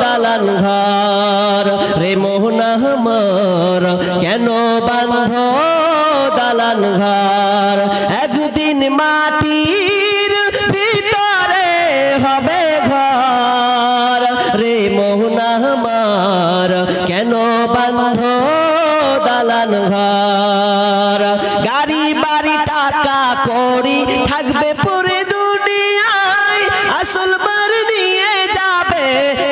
দালান ঘর, রে মোহনা আমার কেন বাঁধ দালান ঘর। একদিন মাটির ভিতরে হবে ঘর, রে মোহনা আমার কেন বাঁধ দালান ঘর। গাড়ি বাড়ি টাকা করি থাকবে পুরে দুনিয়ায়, আসল বার নিয়ে যাবে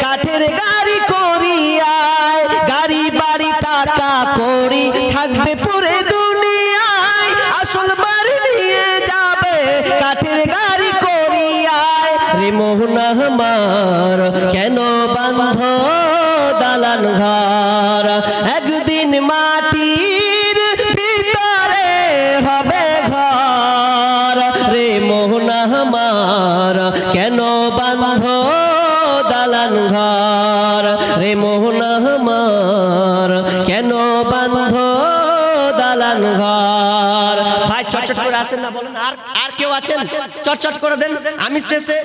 কাঠের গাড়ি করিয়ায়। গাড়ি বাড়ি টাকা করি থাকবে পুরে দুনিয়ায়, আসল বার নিয়ে যাবে কাঠের গাড়ি করিয়ায়। রে মোহনা আমার কেন বাঁধ দালান ঘর। একদিন মাটির ভিতরে হবে ঘর, রে মোহনা আমার কেন বাঁধ দালান ঘর। রে মোহনা আমার কেন বাঁধ দালান ঘর। ভাই চটচট করে আসেন না, বলেন আর কেউ আছেন? চটচট করে দেন। আমি শেষে